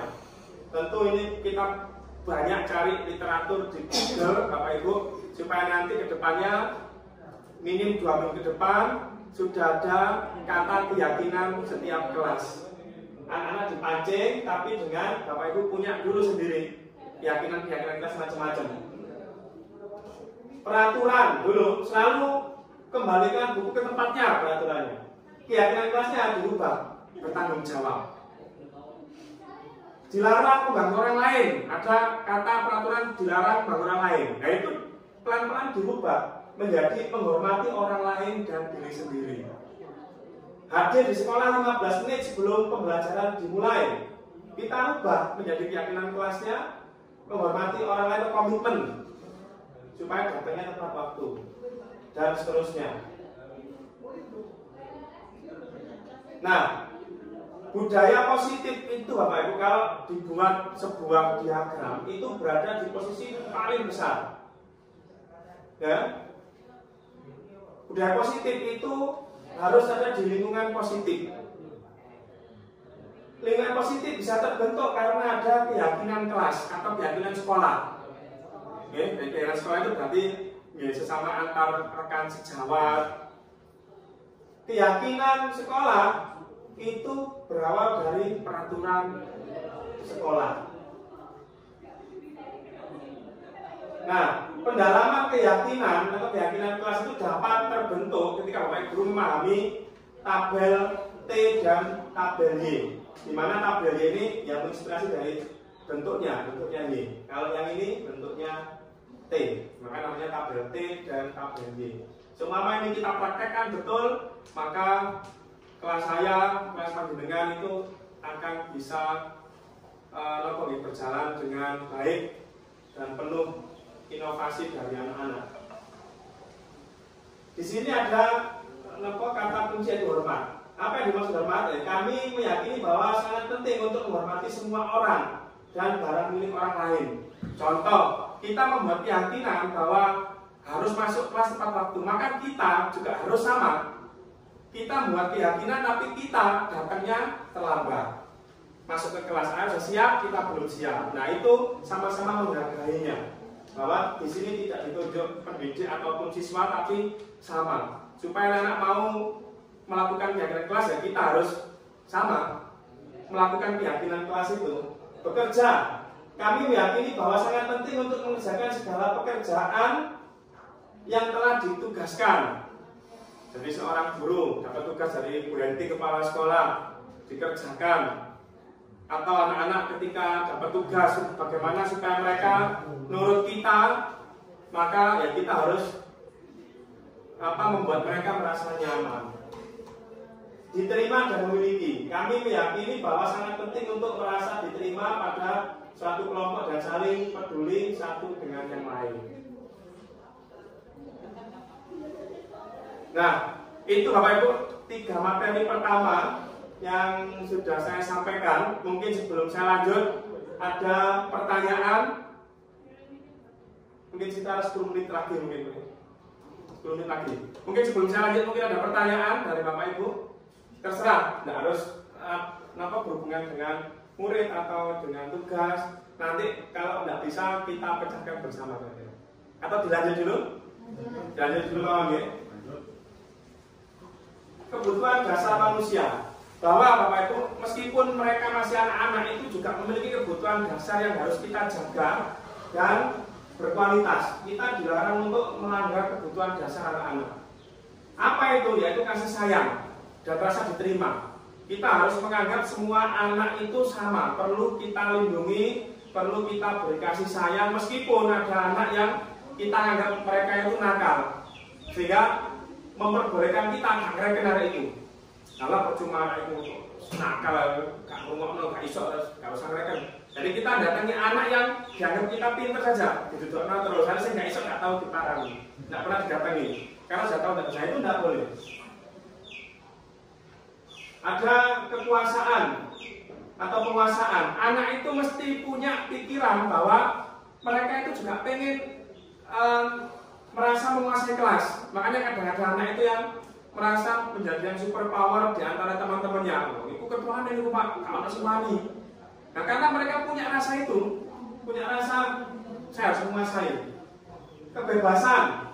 Tentu ini kita banyak cari literatur di Google, Bapak Ibu, supaya nanti ke depannya, minim 2 minggu ke depan, sudah ada kata keyakinan setiap kelas. Anak-anak dipancing, tapi dengan Bapak Ibu punya dulu sendiri keyakinan-keyakinan kelas macam-macam. Peraturan dulu, selalu kembalikan buku ke tempatnya peraturannya. Keyakinan kelasnya dirubah, bertanggung jawab. Dilarang mengganggu orang lain, ada kata peraturan dilarang mengganggu orang lain. Nah itu pelan-pelan dirubah menjadi menghormati orang lain dan diri sendiri. Hadir di sekolah 15 menit sebelum pembelajaran dimulai. Kita ubah menjadi keyakinan kelasnya menghormati orang lain, komitmen supaya datangnya tepat waktu dan seterusnya. Nah, budaya positif itu Bapak Ibu kalau dibuat sebuah diagram itu berada di posisi paling besar. Ya. Budaya positif itu harus ada di lingkungan positif. Lingkungan positif bisa terbentuk karena ada keyakinan kelas atau keyakinan sekolah. Oke, keyakinan sekolah itu berarti sesama antar rekan sejawat. Keyakinan sekolah itu berawal dari peraturan sekolah. Nah, pendalaman keyakinan atau keyakinan kelas itu dapat terbentuk ketika Bapak Guru memahami tabel T dan tabel Y. Di mana tabel Y ini yang menginspirasi dari bentuknya Y. Kalau yang ini bentuknya T, maka namanya tabel T dan tabel Y. Semua ini kita praktekkan betul, maka kelas saya, kelas panjenengan itu akan bisa berjalan dengan baik dan penuh inovasi dari anak-anak. Di sini ada kata kunci itu hormat. Apa yang dimaksud hormat? Kami meyakini bahwa sangat penting untuk menghormati semua orang dan barang milik orang lain. Contoh, kita membuat keyakinan bahwa harus masuk kelas tepat waktu, maka kita juga harus sama. Kita membuat keyakinan tapi kita datangnya terlambat. Masuk ke kelas A sudah siap, kita belum siap. Nah, itu sama-sama menghargainya. Bahwa di sini tidak ditunjuk pendidik ataupun siswa tapi sama. Supaya anak mau melakukan keyakinan kelas, ya kita harus sama melakukan keyakinan kelas itu. Bekerja, kami meyakini bahwa sangat penting untuk mengerjakan segala pekerjaan yang telah ditugaskan. Jadi seorang guru dapat tugas dari Bu Henti kepala sekolah dikerjakan, atau anak-anak ketika dapat tugas bagaimana supaya mereka nurut kita, maka ya kita harus membuat mereka merasa nyaman. Diterima dan memiliki, kami meyakini bahwa sangat penting untuk merasa diterima pada suatu kelompok dan saling peduli satu dengan yang lain. Nah, itu Bapak Ibu 3 materi pertama yang sudah saya sampaikan. Mungkin sebelum saya lanjut ada pertanyaan. Mungkin sekitar 10 menit lagi mungkin. 10 menit lagi. Mungkin sebelum saya lanjut mungkin ada pertanyaan dari Bapak Ibu. Terserah, tidak harus berhubungan dengan murid atau dengan tugas. Nanti kalau tidak bisa kita pecahkan bersama. Atau dilanjut dulu? Dilanjut dulu Pak ya. Kebutuhan dasar manusia, bahwa Bapak Ibu meskipun mereka masih anak-anak itu juga memiliki kebutuhan dasar yang harus kita jaga dan berkualitas. Kita dilarang untuk melanggar kebutuhan dasar anak-anak. Apa itu? Yaitu kasih sayang dan rasa diterima. Kita harus menganggap semua anak itu sama, perlu kita lindungi, perlu kita beri kasih sayang meskipun ada anak yang kita anggap mereka itu nakal, sehingga memperbolehkan kita gak ngereken hari itu. Kalau percuma itu nakal, gak ngomong, gak iso, gak usah ngereken. Jadi kita datangi anak yang dianggap kita pinter saja, didudukkan terus. Harusnya gak iso, gak tahu diparani, gak pernah didatangi. Karena sudah tahu gak bisa, itu gak boleh. Ada kekuasaan atau penguasaan. Anak itu mesti punya pikiran bahwa mereka itu juga pengen merasa menguasai kelas. Makanya kadang-kadang anak itu yang merasa menjadi yang super power di antara teman-temannya. Itu ketuaan ini Pak, kalau semuanya. Nah, karena mereka punya rasa itu, punya rasa saya harus menguasai. Kebebasan.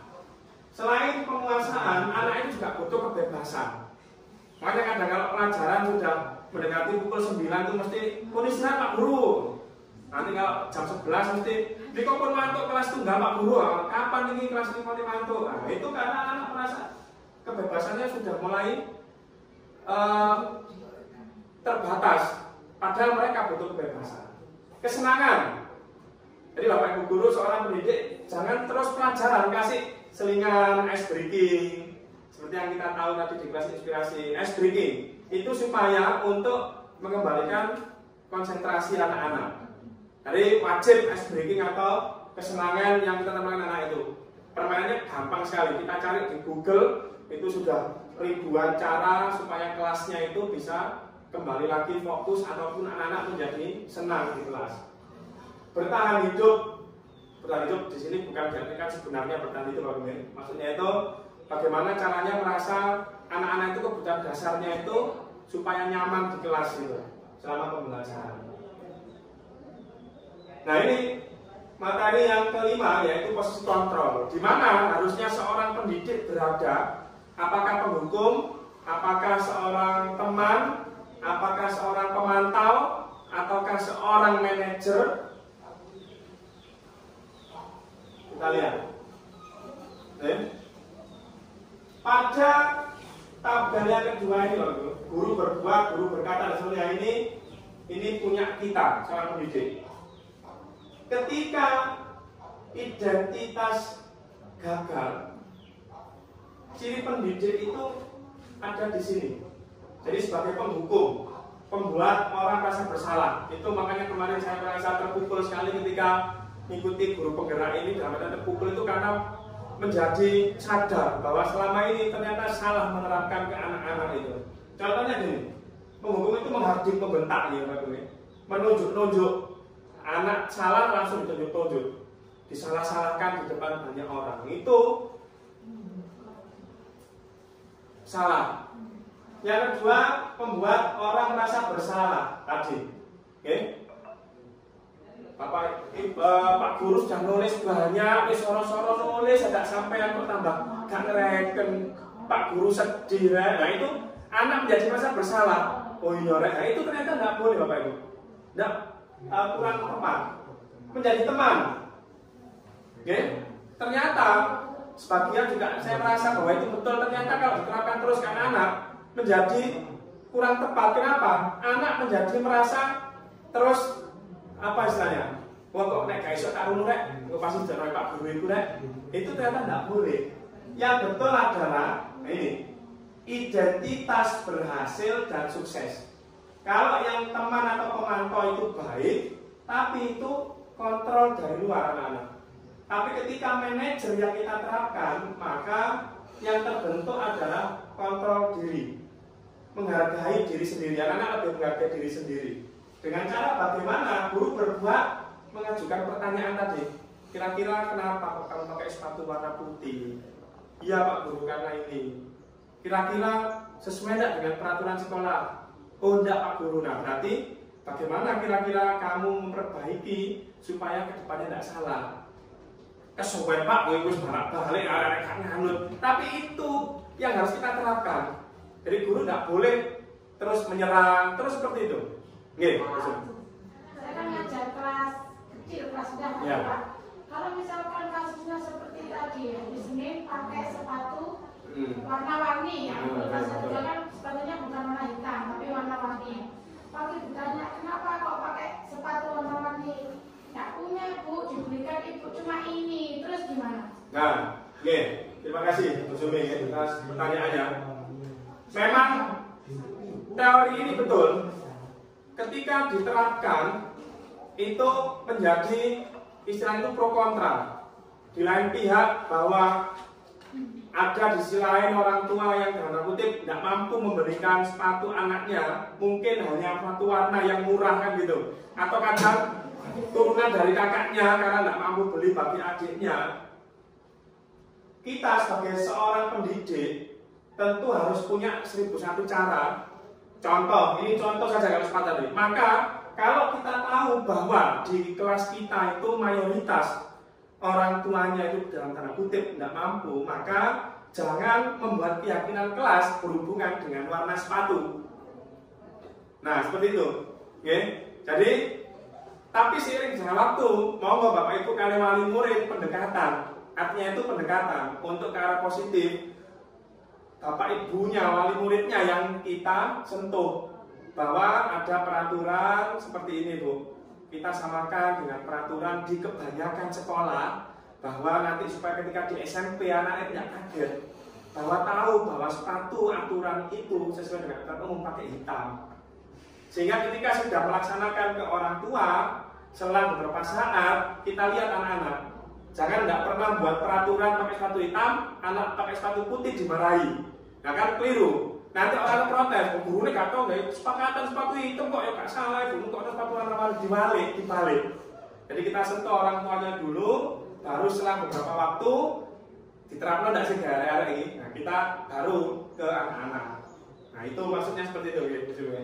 Selain penguasaan, anak itu juga butuh kebebasan. Makanya kadang kalau pelajaran sudah mendekati pukul 9 itu mesti istirahat Pak Guru. Nanti kalau jam 11 mesti di kompon mantuk kelas tunggal Pak Guru. Kapan ini kelas ini mantuk? Nah, itu karena anak merasa kebebasannya sudah mulai terbatas. Padahal mereka butuh kebebasan. Kesenangan. Jadi Bapak Ibu Guru seorang pendidik jangan terus pelajaran kasih selingan ice breaking. Seperti yang kita tahu tadi di kelas inspirasi, ice breaking itu supaya untuk mengembalikan konsentrasi anak-anak. Jadi wajib ice breaking atau kesenangan yang kita temukan anak itu. Permainannya gampang sekali, kita cari di Google itu sudah ribuan cara supaya kelasnya itu bisa kembali lagi fokus ataupun anak-anak menjadi senang di kelas. Bertahan hidup di sini bukan diartikan sebenarnya bertahan hidup, maksudnya itu bagaimana caranya merasa anak-anak itu kebutuhan dasarnya itu supaya nyaman di kelas itu selama pembelajaran. Nah ini materi yang kelima yaitu posisi kontrol, di mana harusnya seorang pendidik berada, apakah penghukum, apakah seorang teman, apakah seorang pemantau, ataukah seorang manajer. Kita lihat. Pada tabel yang kedua ini loh, guru berbuat, guru berkata, dan sebagainya ini punya kita, seorang pendidik. Ketika identitas gagal, ciri pendidik itu ada di sini. Jadi sebagai penghukum, pembuat orang merasa bersalah. Itu makanya kemarin saya merasa terpukul sekali ketika mengikuti guru penggerak ini. Dalam arti terpukul itu karena menjadi sadar bahwa selama ini ternyata salah menerapkan ke anak-anak itu. Contohnya gini, penghukum itu menghardik, membentak ya, menunjuk-nunjuk. Anak salah langsung ditunjuk-tunjuk, disalah-salahkan di depan banyak orang. Itu salah. Yang kedua, membuat orang merasa bersalah tadi. Oke? Pak Guru sudah nulis banyak, soro-soro nulis, tidak sampai yang bertambah, gak ngereken. Pak Guru sedih. Nah itu anak menjadi merasa bersalah. Oh iya, nah itu ternyata nggak boleh Bapak Ibu. Nggak, kurang tepat. Menjadi teman. Oke? Ternyata sebagian juga saya merasa bahwa itu betul. Ternyata kalau diterapkan terus ke anak menjadi kurang tepat. Kenapa? Anak menjadi merasa terus apa istilahnya? Wah kok nek gak iso karo rek, kok pasti jare Pak Guru itu rek. Itu ternyata tidak boleh. Yang betul adalah ini identitas berhasil dan sukses. Kalau yang teman atau pemantau itu baik, tapi itu kontrol dari luar anak-anak. Tapi ketika manajer yang kita terapkan, maka yang terbentuk adalah kontrol diri, menghargai diri sendiri. Anak-anak lebih menghargai diri sendiri. Dengan cara bagaimana guru berbuat, mengajukan pertanyaan tadi. Kira-kira kenapa kok kamu pakai sepatu warna putih? Iya Pak Guru, karena ini. Kira-kira sesuai tidak dengan peraturan sekolah? Oh enggak Pak Guru. Nah berarti bagaimana kira-kira kamu memperbaiki supaya kedepannya tidak salah? Kesuwen Pak, gue harus balik arah nganut. Tapi itu yang harus kita terapkan. Jadi guru tidak boleh terus menyerang, terus seperti itu. Nggih, saya kan ngajar kelas kecil, kelas sedang, ya. Pak. Kalau misalkan kasusnya seperti tadi, di sini pakai sepatu warna-warni, ya. Kelas kedua kan sepatunya bukan warna hitam, tapi warna-warni. Pagi ditanya, kenapa kok pakai sepatu warna-warni? Nggak punya Bu, dibelikan Ibu cuma ini. Terus gimana? Nah, oke, terima kasih Bu Sumi atas pertanyaannya. Memang teori ini betul. Ketika diterapkan itu menjadi istilah itu pro kontra. Di lain pihak bahwa ada di sisi lain orang tua yang dalam kutip tidak mampu memberikan sepatu anaknya, mungkin hanya sepatu warna yang murah kan gitu, atau kadang turunan dari kakaknya karena tidak mampu beli bagi adiknya. Kita sebagai seorang pendidik tentu harus punya 1001 cara. Contoh, ini contoh saja kalau sepatu tadi. Maka kalau kita tahu bahwa di kelas kita itu mayoritas orang tuanya itu dalam tanda kutip tidak mampu, maka jangan membuat keyakinan kelas berhubungan dengan warna sepatu. Nah, seperti itu. Oke. Jadi, tapi seiring dengan waktu, monggo Bapak Ibu kalian wali murid pendekatan. Artinya itu pendekatan untuk ke arah positif. Bapak ibunya, wali muridnya yang kita sentuh bahwa ada peraturan seperti ini Bu. Kita samakan dengan peraturan di kebanyakan sekolah bahwa nanti supaya ketika di SMP anaknya tidak kaget bahwa tahu bahwa sepatu aturan itu sesuai dengan aturan umum pakai hitam. Sehingga ketika sudah melaksanakan ke orang tua selang beberapa saat kita lihat anak-anak jangan tidak pernah buat peraturan pakai sepatu hitam, anak pakai sepatu putih dimarahi. Nah kan keliru. Nanti orang protes, gurunya gak tahu nggak sepakatan sepatu hitam kok ya gak salah itu, kok sepatu warna dibalik. Jadi kita sentuh orang tuanya dulu, baru selang beberapa waktu diterapkan tidak sih hari-hari. Nah kita baru ke anak-anak. Nah itu maksudnya seperti itu ya.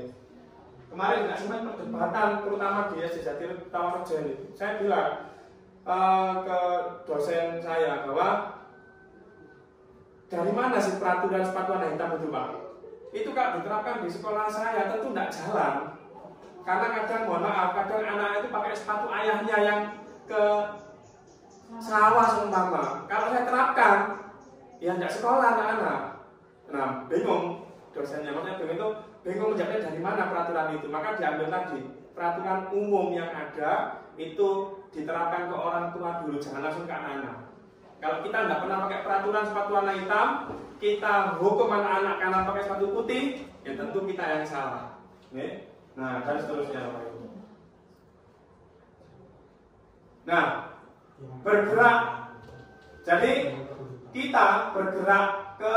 Kemarin nggak sempat perdebatan, terutama di SD Jati Taman Kerja ini. Saya bilang ke dosen saya bahwa dari mana sih peraturan sepatu warna hitam itu Pak? Itu kalau diterapkan di sekolah saya tentu tidak jalan. Karena kadang, mohon maaf, kadang anak itu pakai sepatu ayahnya yang ke sawah seumpama. Kalau saya terapkan, ya tidak sekolah anak-anak. Nah, bingung dosennya, maksudnya bingung menjawabnya dari mana peraturan itu. Maka diambil tadi, peraturan umum yang ada itu diterapkan ke orang tua dulu, jangan langsung ke anak-anak. Kalau kita tidak pernah pakai peraturan sepatu warna hitam, kita hukum anak-anak karena pakai sepatu putih, ya tentu kita yang salah. Nah, dan seterusnya. Nah, bergerak. Jadi kita bergerak ke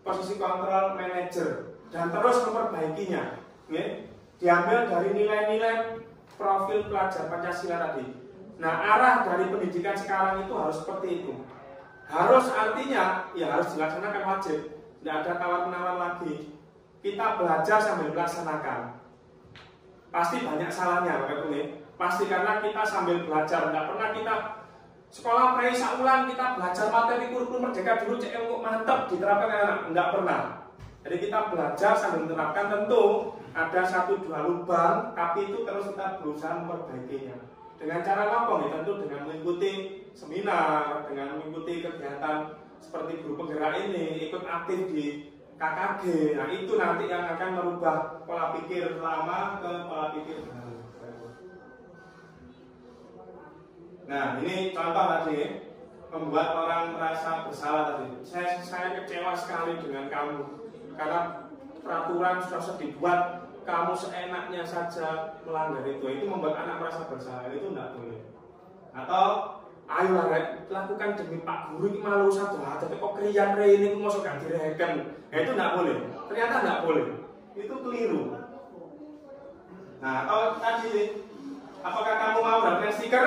posisi kontrol manajer dan terus memperbaikinya. Diambil dari nilai-nilai profil pelajar Pancasila tadi. Nah, arah dari pendidikan sekarang itu harus seperti itu. Harus artinya, ya harus dilaksanakan wajib. Tidak ada tawar-menawar lagi. Kita belajar sambil melaksanakan. Pasti banyak salahnya, Bapak Ibu. Pasti karena kita sambil belajar. Tidak pernah kita sekolah pre-isa ulang, kita belajar materi kurikulum merdeka dulu, cek kok mantap diterapkan anak. Tidak pernah. Jadi kita belajar sambil menerapkan, tentu ada 1-2 lubang, tapi itu terus kita berusaha memperbaikinya. Dengan cara apa? Tentu dengan mengikuti seminar, dengan mengikuti kegiatan seperti guru penggerak ini, ikut aktif di KKG. Nah, itu nanti yang akan merubah pola pikir lama ke pola pikir baru. Nah, ini contoh tadi, membuat orang merasa bersalah tadi. Saya kecewa sekali dengan kamu karena peraturan sudah dibuat, kamu seenaknya saja melanggar itu membuat anak merasa bersalah. Itu tidak boleh. Atau ayo lakukan demi Pak Guru, ini malu satu hati, kok kriyan ini masuk gak direken. Nah, itu tidak boleh. Ternyata tidak boleh. Itu keliru. Nah, atau tadi, apakah kamu mau dapatkan stiker?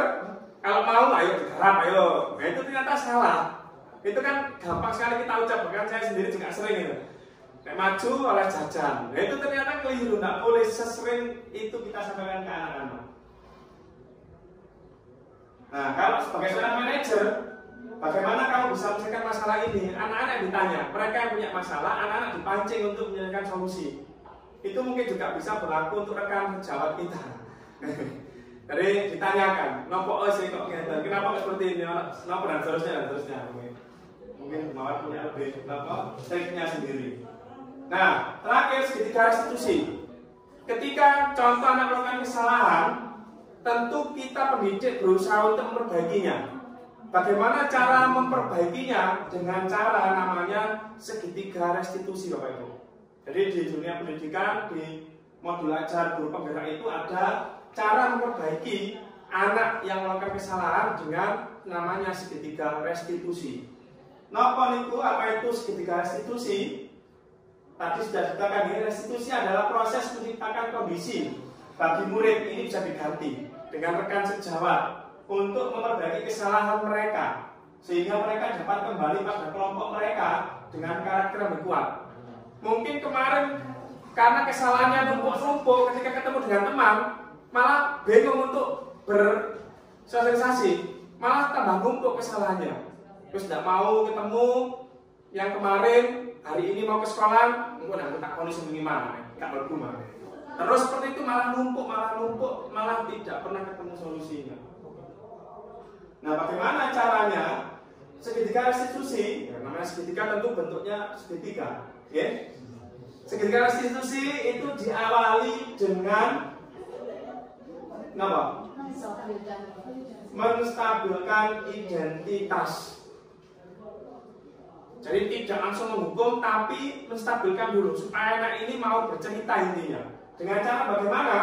Kalau mau, ayo digarap, ayo. Nah, itu ternyata salah. Itu kan gampang sekali kita ucap, bahkan saya sendiri juga sering itu. Maju oleh jajan. Nah, itu ternyata keliru, tidak boleh sesering itu kita sampaikan ke anak-anak. Nah, kalau sebagai seorang manajer, bagaimana kamu bisa menyelesaikan masalah ini? Anak-anak yang ditanya, mereka yang punya masalah, anak-anak dipancing untuk menyelesaikan solusi. Itu mungkin juga bisa berlaku untuk rekan sejawat kita. Jadi ditanyakan, nopo sih kok ngeten? Kenapa seperti ini? Nopo dan seterusnya. Mungkin mawar punya lebih triknya sendiri. Nah, terakhir segitiga restitusi. Ketika contoh anak melakukan kesalahan, tentu kita pendidik berusaha untuk memperbaikinya. Bagaimana cara memperbaikinya? Dengan cara namanya segitiga restitusi, Bapak Ibu. Jadi di dunia pendidikan, di modul ajar guru penggerak itu ada cara memperbaiki anak yang melakukan kesalahan dengan namanya segitiga restitusi. Napa niku, apa itu segitiga restitusi? Tadi sudah dikatakan, restitusi adalah proses menciptakan kondisi bagi murid ini bisa diganti dengan rekan sejawat untuk memperbaiki kesalahan mereka, sehingga mereka dapat kembali pada kelompok mereka dengan karakter yang kuat. Mungkin kemarin karena kesalahannya numpuk-numpuk, ketika ketemu dengan teman malah bingung untuk bersosialisasi, malah tambah numpuk kesalahannya. Terus tidak mau ketemu yang kemarin, hari ini mau ke sekolah, mungkin aku tak kondisi minimal, tak berguna. Terus seperti itu malah numpuk, malah tidak pernah ketemu solusinya. Nah, bagaimana caranya? Segitiga restitusi, ya, namanya segitiga tentu bentuknya segitiga, ya. Segitiga restitusi itu diawali dengan apa? Menstabilkan identitas. Jadi tidak langsung menghukum, tapi menstabilkan dulu supaya anak ini mau bercerita intinya. Dengan cara bagaimana?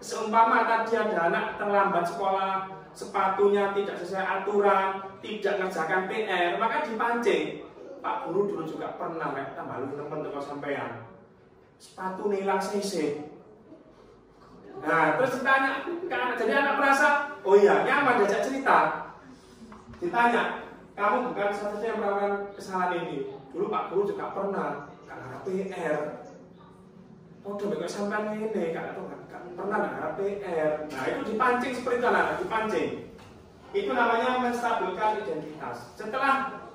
Seumpama tadi ada anak terlambat sekolah, sepatunya tidak sesuai aturan, tidak mengerjakan PR, maka dipancing. Pak Guru dulu juga pernah tambah lu teman-teman sampean. Sepatu hilang sisih. Nah, terus ditanya, jadi anak merasa, oh iya, nyaman diajak cerita. Ditanya, kamu bukan satu-satunya yang melakukan kesalahan ini. Dulu Pak Guru juga pernah karena PR. udah kok sampean ngene Kak pernah nggak PR. Nah itu dipancing seperti itu anak, dipancing. Itu namanya menstabilkan identitas. Setelah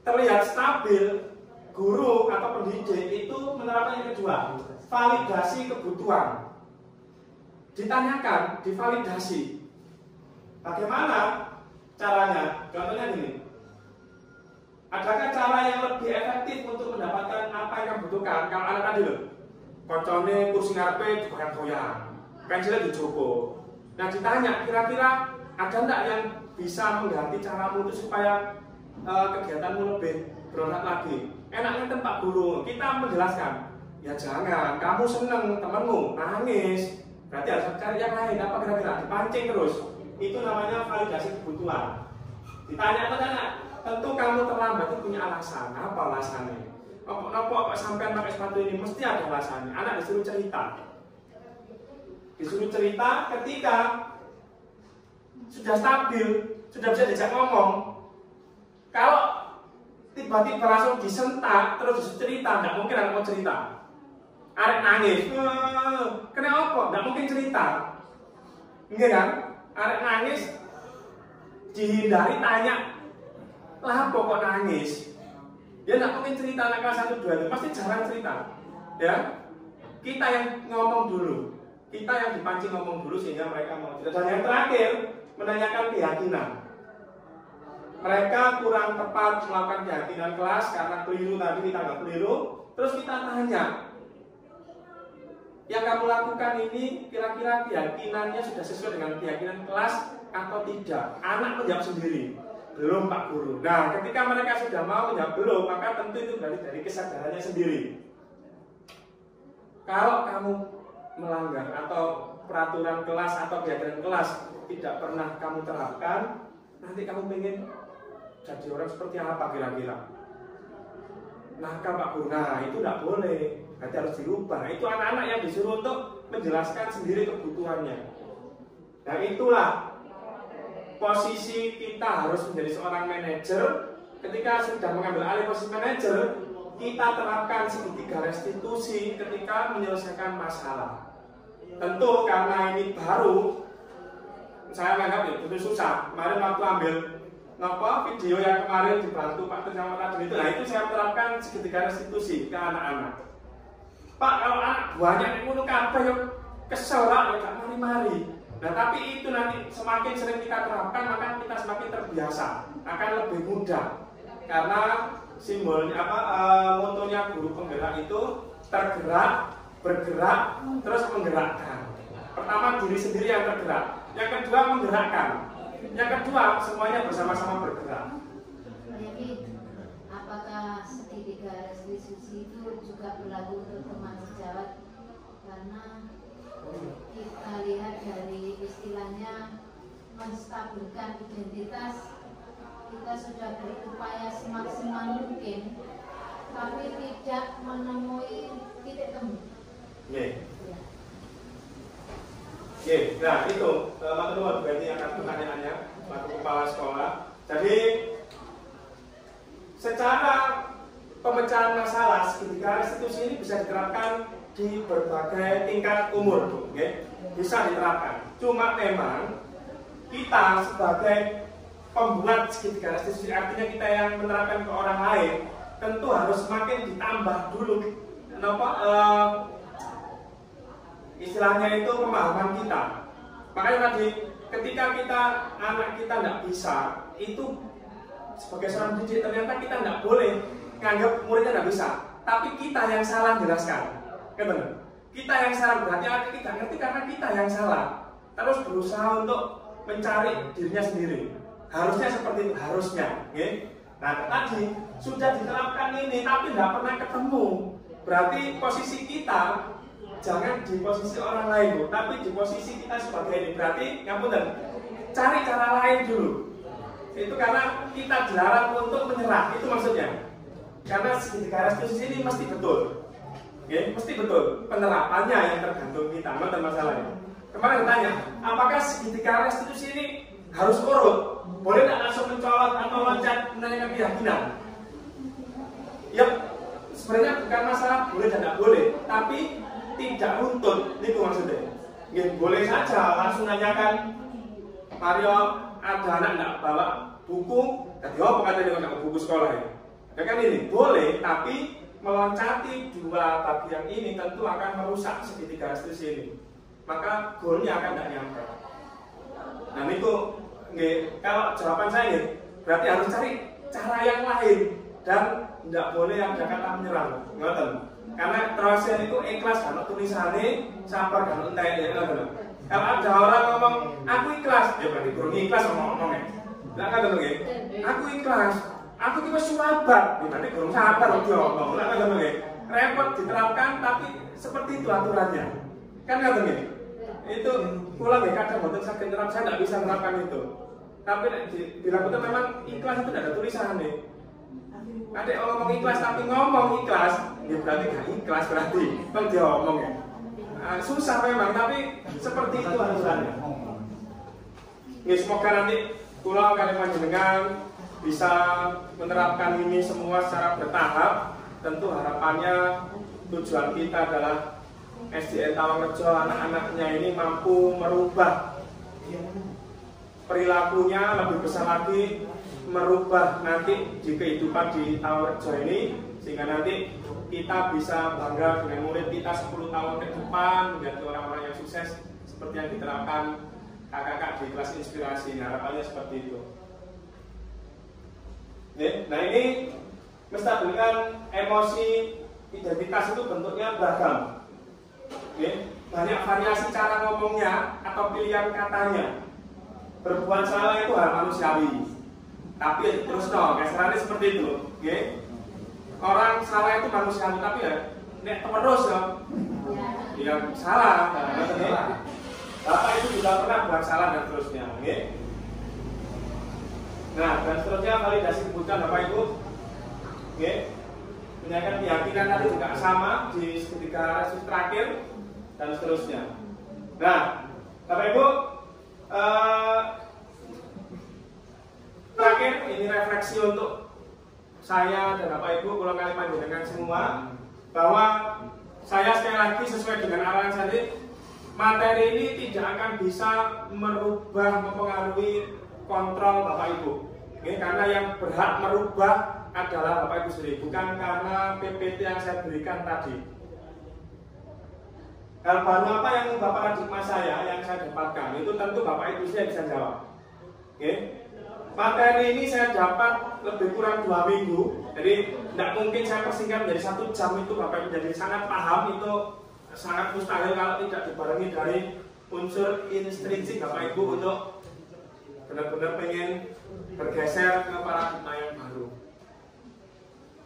terlihat stabil, guru atau pendidik itu menerapkan yang kedua, validasi kebutuhan. Ditanyakan, divalidasi. Bagaimana caranya? Contohnya gini. Adakah cara yang lebih efektif untuk mendapatkan apa yang kamu butuhkan? Kalau anak tadi loh, kocone kursi ngarepe digoyang-goyang, pensilnya dijogo. Nah ditanya, kira-kira ada enggak yang bisa mengganti caramu itu supaya kegiatanmu lebih berolah lagi? Enaknya kan Pak Guru, kita menjelaskan, ya jangan, kamu seneng temenmu nangis, berarti harus cari yang lain. Apa kira-kira? Dipancing terus. Itu namanya validasi kebutuhan. Ditanya, tentu kamu terlambat itu punya alasan. Apa alasannya? Apa sampai pakai sepatu ini? Mesti ada alasannya. Anak disuruh cerita. Disuruh cerita ketika sudah stabil, sudah bisa diajak ngomong. Kalau tiba-tiba langsung disentak terus disuruh cerita, nggak mungkin anak mau cerita. Arek nangis, kenapa? Nggak mungkin cerita. Enggak kan? Arek nangis dihindari tanya, lah kok nangis? Dia nggak mungkin cerita anak kelas 1, 2 itu pasti jarang cerita, ya. Kita yang ngomong dulu, kita yang dipancing ngomong dulu sehingga mereka mau cerita. Dan yang terakhir menanyakan keyakinan. Mereka kurang tepat melakukan keyakinan kelas karena keliru tadi kita nggak keliru. Terus kita tanya, yang kamu lakukan ini kira-kira keyakinannya sudah sesuai dengan keyakinan kelas atau tidak? Anak menjawab sendiri. Belum Pak Guru. Nah ketika mereka sudah mau menjawab belum, maka tentu itu dari kesadarannya sendiri. Kalau kamu melanggar atau peraturan kelas atau kegiatan kelas tidak pernah kamu terapkan, nanti kamu pengen jadi orang seperti apa kira-kira? Nakal Pak Guru. Nah itu tidak boleh, berarti harus dirubah. Nah, itu anak-anak yang disuruh untuk menjelaskan sendiri kebutuhannya. Nah itulah posisi kita harus menjadi seorang manajer. Ketika sudah mengambil alih posisi manajer, kita terapkan segitiga restitusi ketika menyelesaikan masalah. Tentu karena ini baru, saya menganggap itu susah. Kemarin waktu ambil video yang kemarin dibantu Pak Terjamaat tadi itu, nah itu saya terapkan segitiga restitusi ke anak-anak. Pak, kalau anak banyak yang ngono kabeh yo kesel lah, gak mari-mari. Nah tapi itu nanti semakin sering kita terapkan maka kita semakin terbiasa, akan lebih mudah. Karena simbolnya motonya guru penggerak itu tergerak, bergerak, terus menggerakkan. Pertama diri sendiri yang tergerak, yang kedua menggerakkan, yang kedua semuanya bersama-sama bergerak. Jadi apakah segitiga restitusi itu juga berlaku untuk teman sejawat? Karena kita lihat dari istilahnya menstabilkan identitas, kita sudah berupaya semaksimal mungkin, tapi tidak menemui titik temu. Nah itu teman-teman berarti akan pertanyaannya waktu kepala sekolah. Jadi secara pemecahan masalah segitiga restitusi ini bisa diterapkan di berbagai tingkat umur, bisa diterapkan. Cuma memang kita sebagai pembuat segitiga restitusi, artinya kita yang menerapkan ke orang lain, tentu harus semakin ditambah dulu, istilahnya itu pemahaman kita. Makanya tadi ketika anak kita tidak bisa, itu sebagai seorang pendidik ternyata kita tidak boleh menganggap muridnya tidak bisa, tapi kita yang salah jelaskan. Benar. Kita yang salah berarti kita ngerti karena kita yang salah. Terus berusaha untuk mencari dirinya sendiri. Harusnya seperti itu, harusnya. Nah tadi sudah diterapkan ini, tapi tidak pernah ketemu. Berarti posisi kita jangan di posisi orang lain, tapi di posisi kita sebagai ini. Berarti ngapunten, cari cara lain dulu. Itu karena kita dilarang untuk menyerah, itu maksudnya. Karena segitiga restitusi ini mesti betul. Mesti betul, penerapannya yang tergantung kita, nonton masalahnya. Kemarin ditanya, apakah segitiga restitusi ini harus urut? Boleh tidak langsung mencolot atau loncat menanyakan keyakinan? Ya, sebenarnya bukan masalah boleh dan tidak boleh, tapi tidak runtut, itu maksudnya. Ya, boleh saja langsung nanyakan, Mario ada anak tidak bawa buku, jadi apa katanya nggak buku sekolah ya? Ya kan ini boleh, tapi meloncati dua bagian ini tentu akan merusak segitiga restitusi ini. Maka goalnya akan tidak nyampe. Nah itu, kalau jawaban saya berarti harus cari cara yang lain dan tidak boleh yang kata menyerang, ngerti? Karena terusnya itu ikhlas kalau tulisannya sabar dan entek ya, ngerti? Kalau ada orang ngomong aku ikhlas, ya berarti belum ikhlas ngomongnya. Nggak kan dong, aku ikhlas, aku cuma sabar, ya berarti belum sabar loh dia ngomong. Nggak kan dong, repot diterapkan tapi seperti itu aturannya, kan nggak dong? Itu pulang ya kadang waktu saya menerap saya nggak bisa menerapkan itu. Tapi bila betul memang ikhlas itu tidak ada tulisan nih. Ada orang ngomong ikhlas tapi ngomong ikhlas, ya berarti nggak ikhlas berarti. Kalau dia ngomong ya. Susah memang, tapi seperti itu aturannya. Ya, semoga nanti pulau kalian panjenengan bisa menerapkan ini semua secara bertahap. Tentu harapannya tujuan kita adalah SDN Tawangrejo anak-anaknya ini mampu merubah perilakunya, lebih besar lagi merubah nanti di kehidupan di Tawangrejo ini, sehingga nanti kita bisa bangga dengan murid kita 10 tahun ke depan menjadi orang-orang yang sukses seperti yang diterapkan kakak-kakak di kelas inspirasi. Harapannya seperti itu. Nah ini menstabilkan emosi identitas itu bentuknya beragam. Banyak variasi cara ngomongnya atau pilihan katanya. Berbuat salah itu hal manusiawi, tapi terus keserannya seperti itu. Orang salah itu manusiawi, tapi ya nek terus ya salah. Bapak itu juga pernah buat salah dan terusnya. Nah, dan seterusnya validasi kebutuhan Bapak Ibu. Menyatakan keyakinan tadi juga sama di segitiga resus terakhir dan seterusnya. Nah, Bapak Ibu, terakhir ini refleksi untuk saya dan Bapak Ibu, pulang kali panjenengan semua, bahwa saya sekali lagi sesuai dengan arahan saya, materi ini tidak akan bisa merubah, mempengaruhi kontrol Bapak Ibu. Karena yang berhak merubah adalah Bapak Ibu sendiri, bukan karena PPT yang saya berikan tadi. Hal baru apa yang mengubah paradigma saya yang saya dapatkan, itu tentu Bapak Ibu sendiri bisa jawab. Materi ini saya dapat lebih kurang 2 minggu, jadi tidak mungkin saya persingkat menjadi 1 jam itu Bapak Ibu jadi sangat paham, itu sangat mustahil kalau tidak dibarengi dari unsur intrinsik Bapak Ibu untuk benar-benar pengen bergeser ke paradigma yang baru.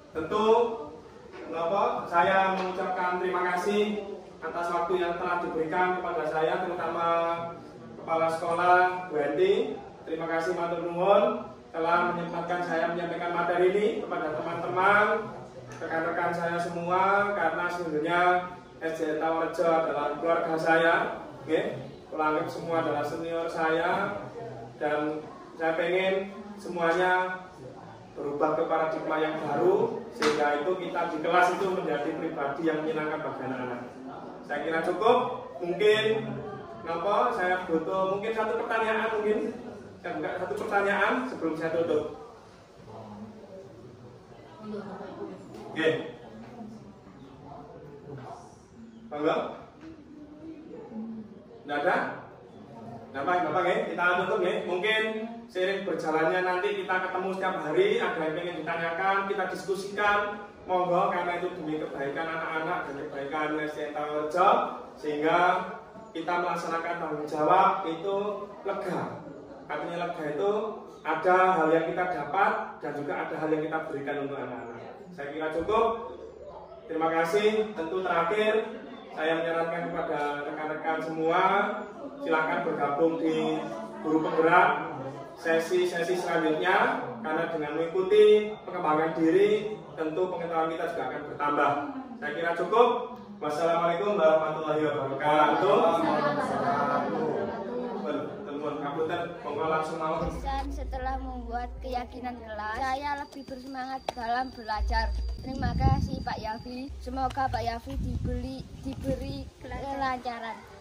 Tentu, saya mengucapkan terima kasih atas waktu yang telah diberikan kepada saya, terutama Kepala Sekolah Bu Henti. Terima kasih matur nuwun telah menyempatkan saya menyampaikan materi ini kepada teman-teman, rekan-rekan saya semua, karena sesungguhnya SDN Tawangrejo adalah keluarga saya, pelanggan semua adalah senior saya, dan saya pengen semuanya berubah ke paradigma yang baru, sehingga itu kita di kelas itu menjadi pribadi yang menyenangkan bagi anak-anak. Saya kira cukup. Mungkin saya butuh mungkin 1 pertanyaan, mungkin saya buka 1 pertanyaan sebelum saya tutup. Oke. Monggo. Tidak ada? Bapak kita tutup ya. Mungkin seiring berjalannya nanti kita ketemu setiap hari, ada yang ingin ditanyakan, kita diskusikan. Monggo, karena itu demi kebaikan anak-anak dan kebaikan SDN Tawangrejo, sehingga kita melaksanakan tanggung jawab itu lega. Artinya lega itu ada hal yang kita dapat dan juga ada hal yang kita berikan untuk anak-anak. Saya kira cukup. Terima kasih. Tentu terakhir saya menyarankan kepada rekan-rekan semua, silakan bergabung di guru penggerak sesi-sesi selanjutnya, karena dengan mengikuti pengembangan diri tentu pengetahuan kita juga akan bertambah. Saya kira cukup. Wassalamualaikum warahmatullahi wabarakatuh. Bukan monggo langsung mawon. Kesan setelah membuat keyakinan kelas, saya lebih bersemangat dalam belajar. Terima kasih Pak Yafi. Semoga Pak Yafi diberi kelancaran.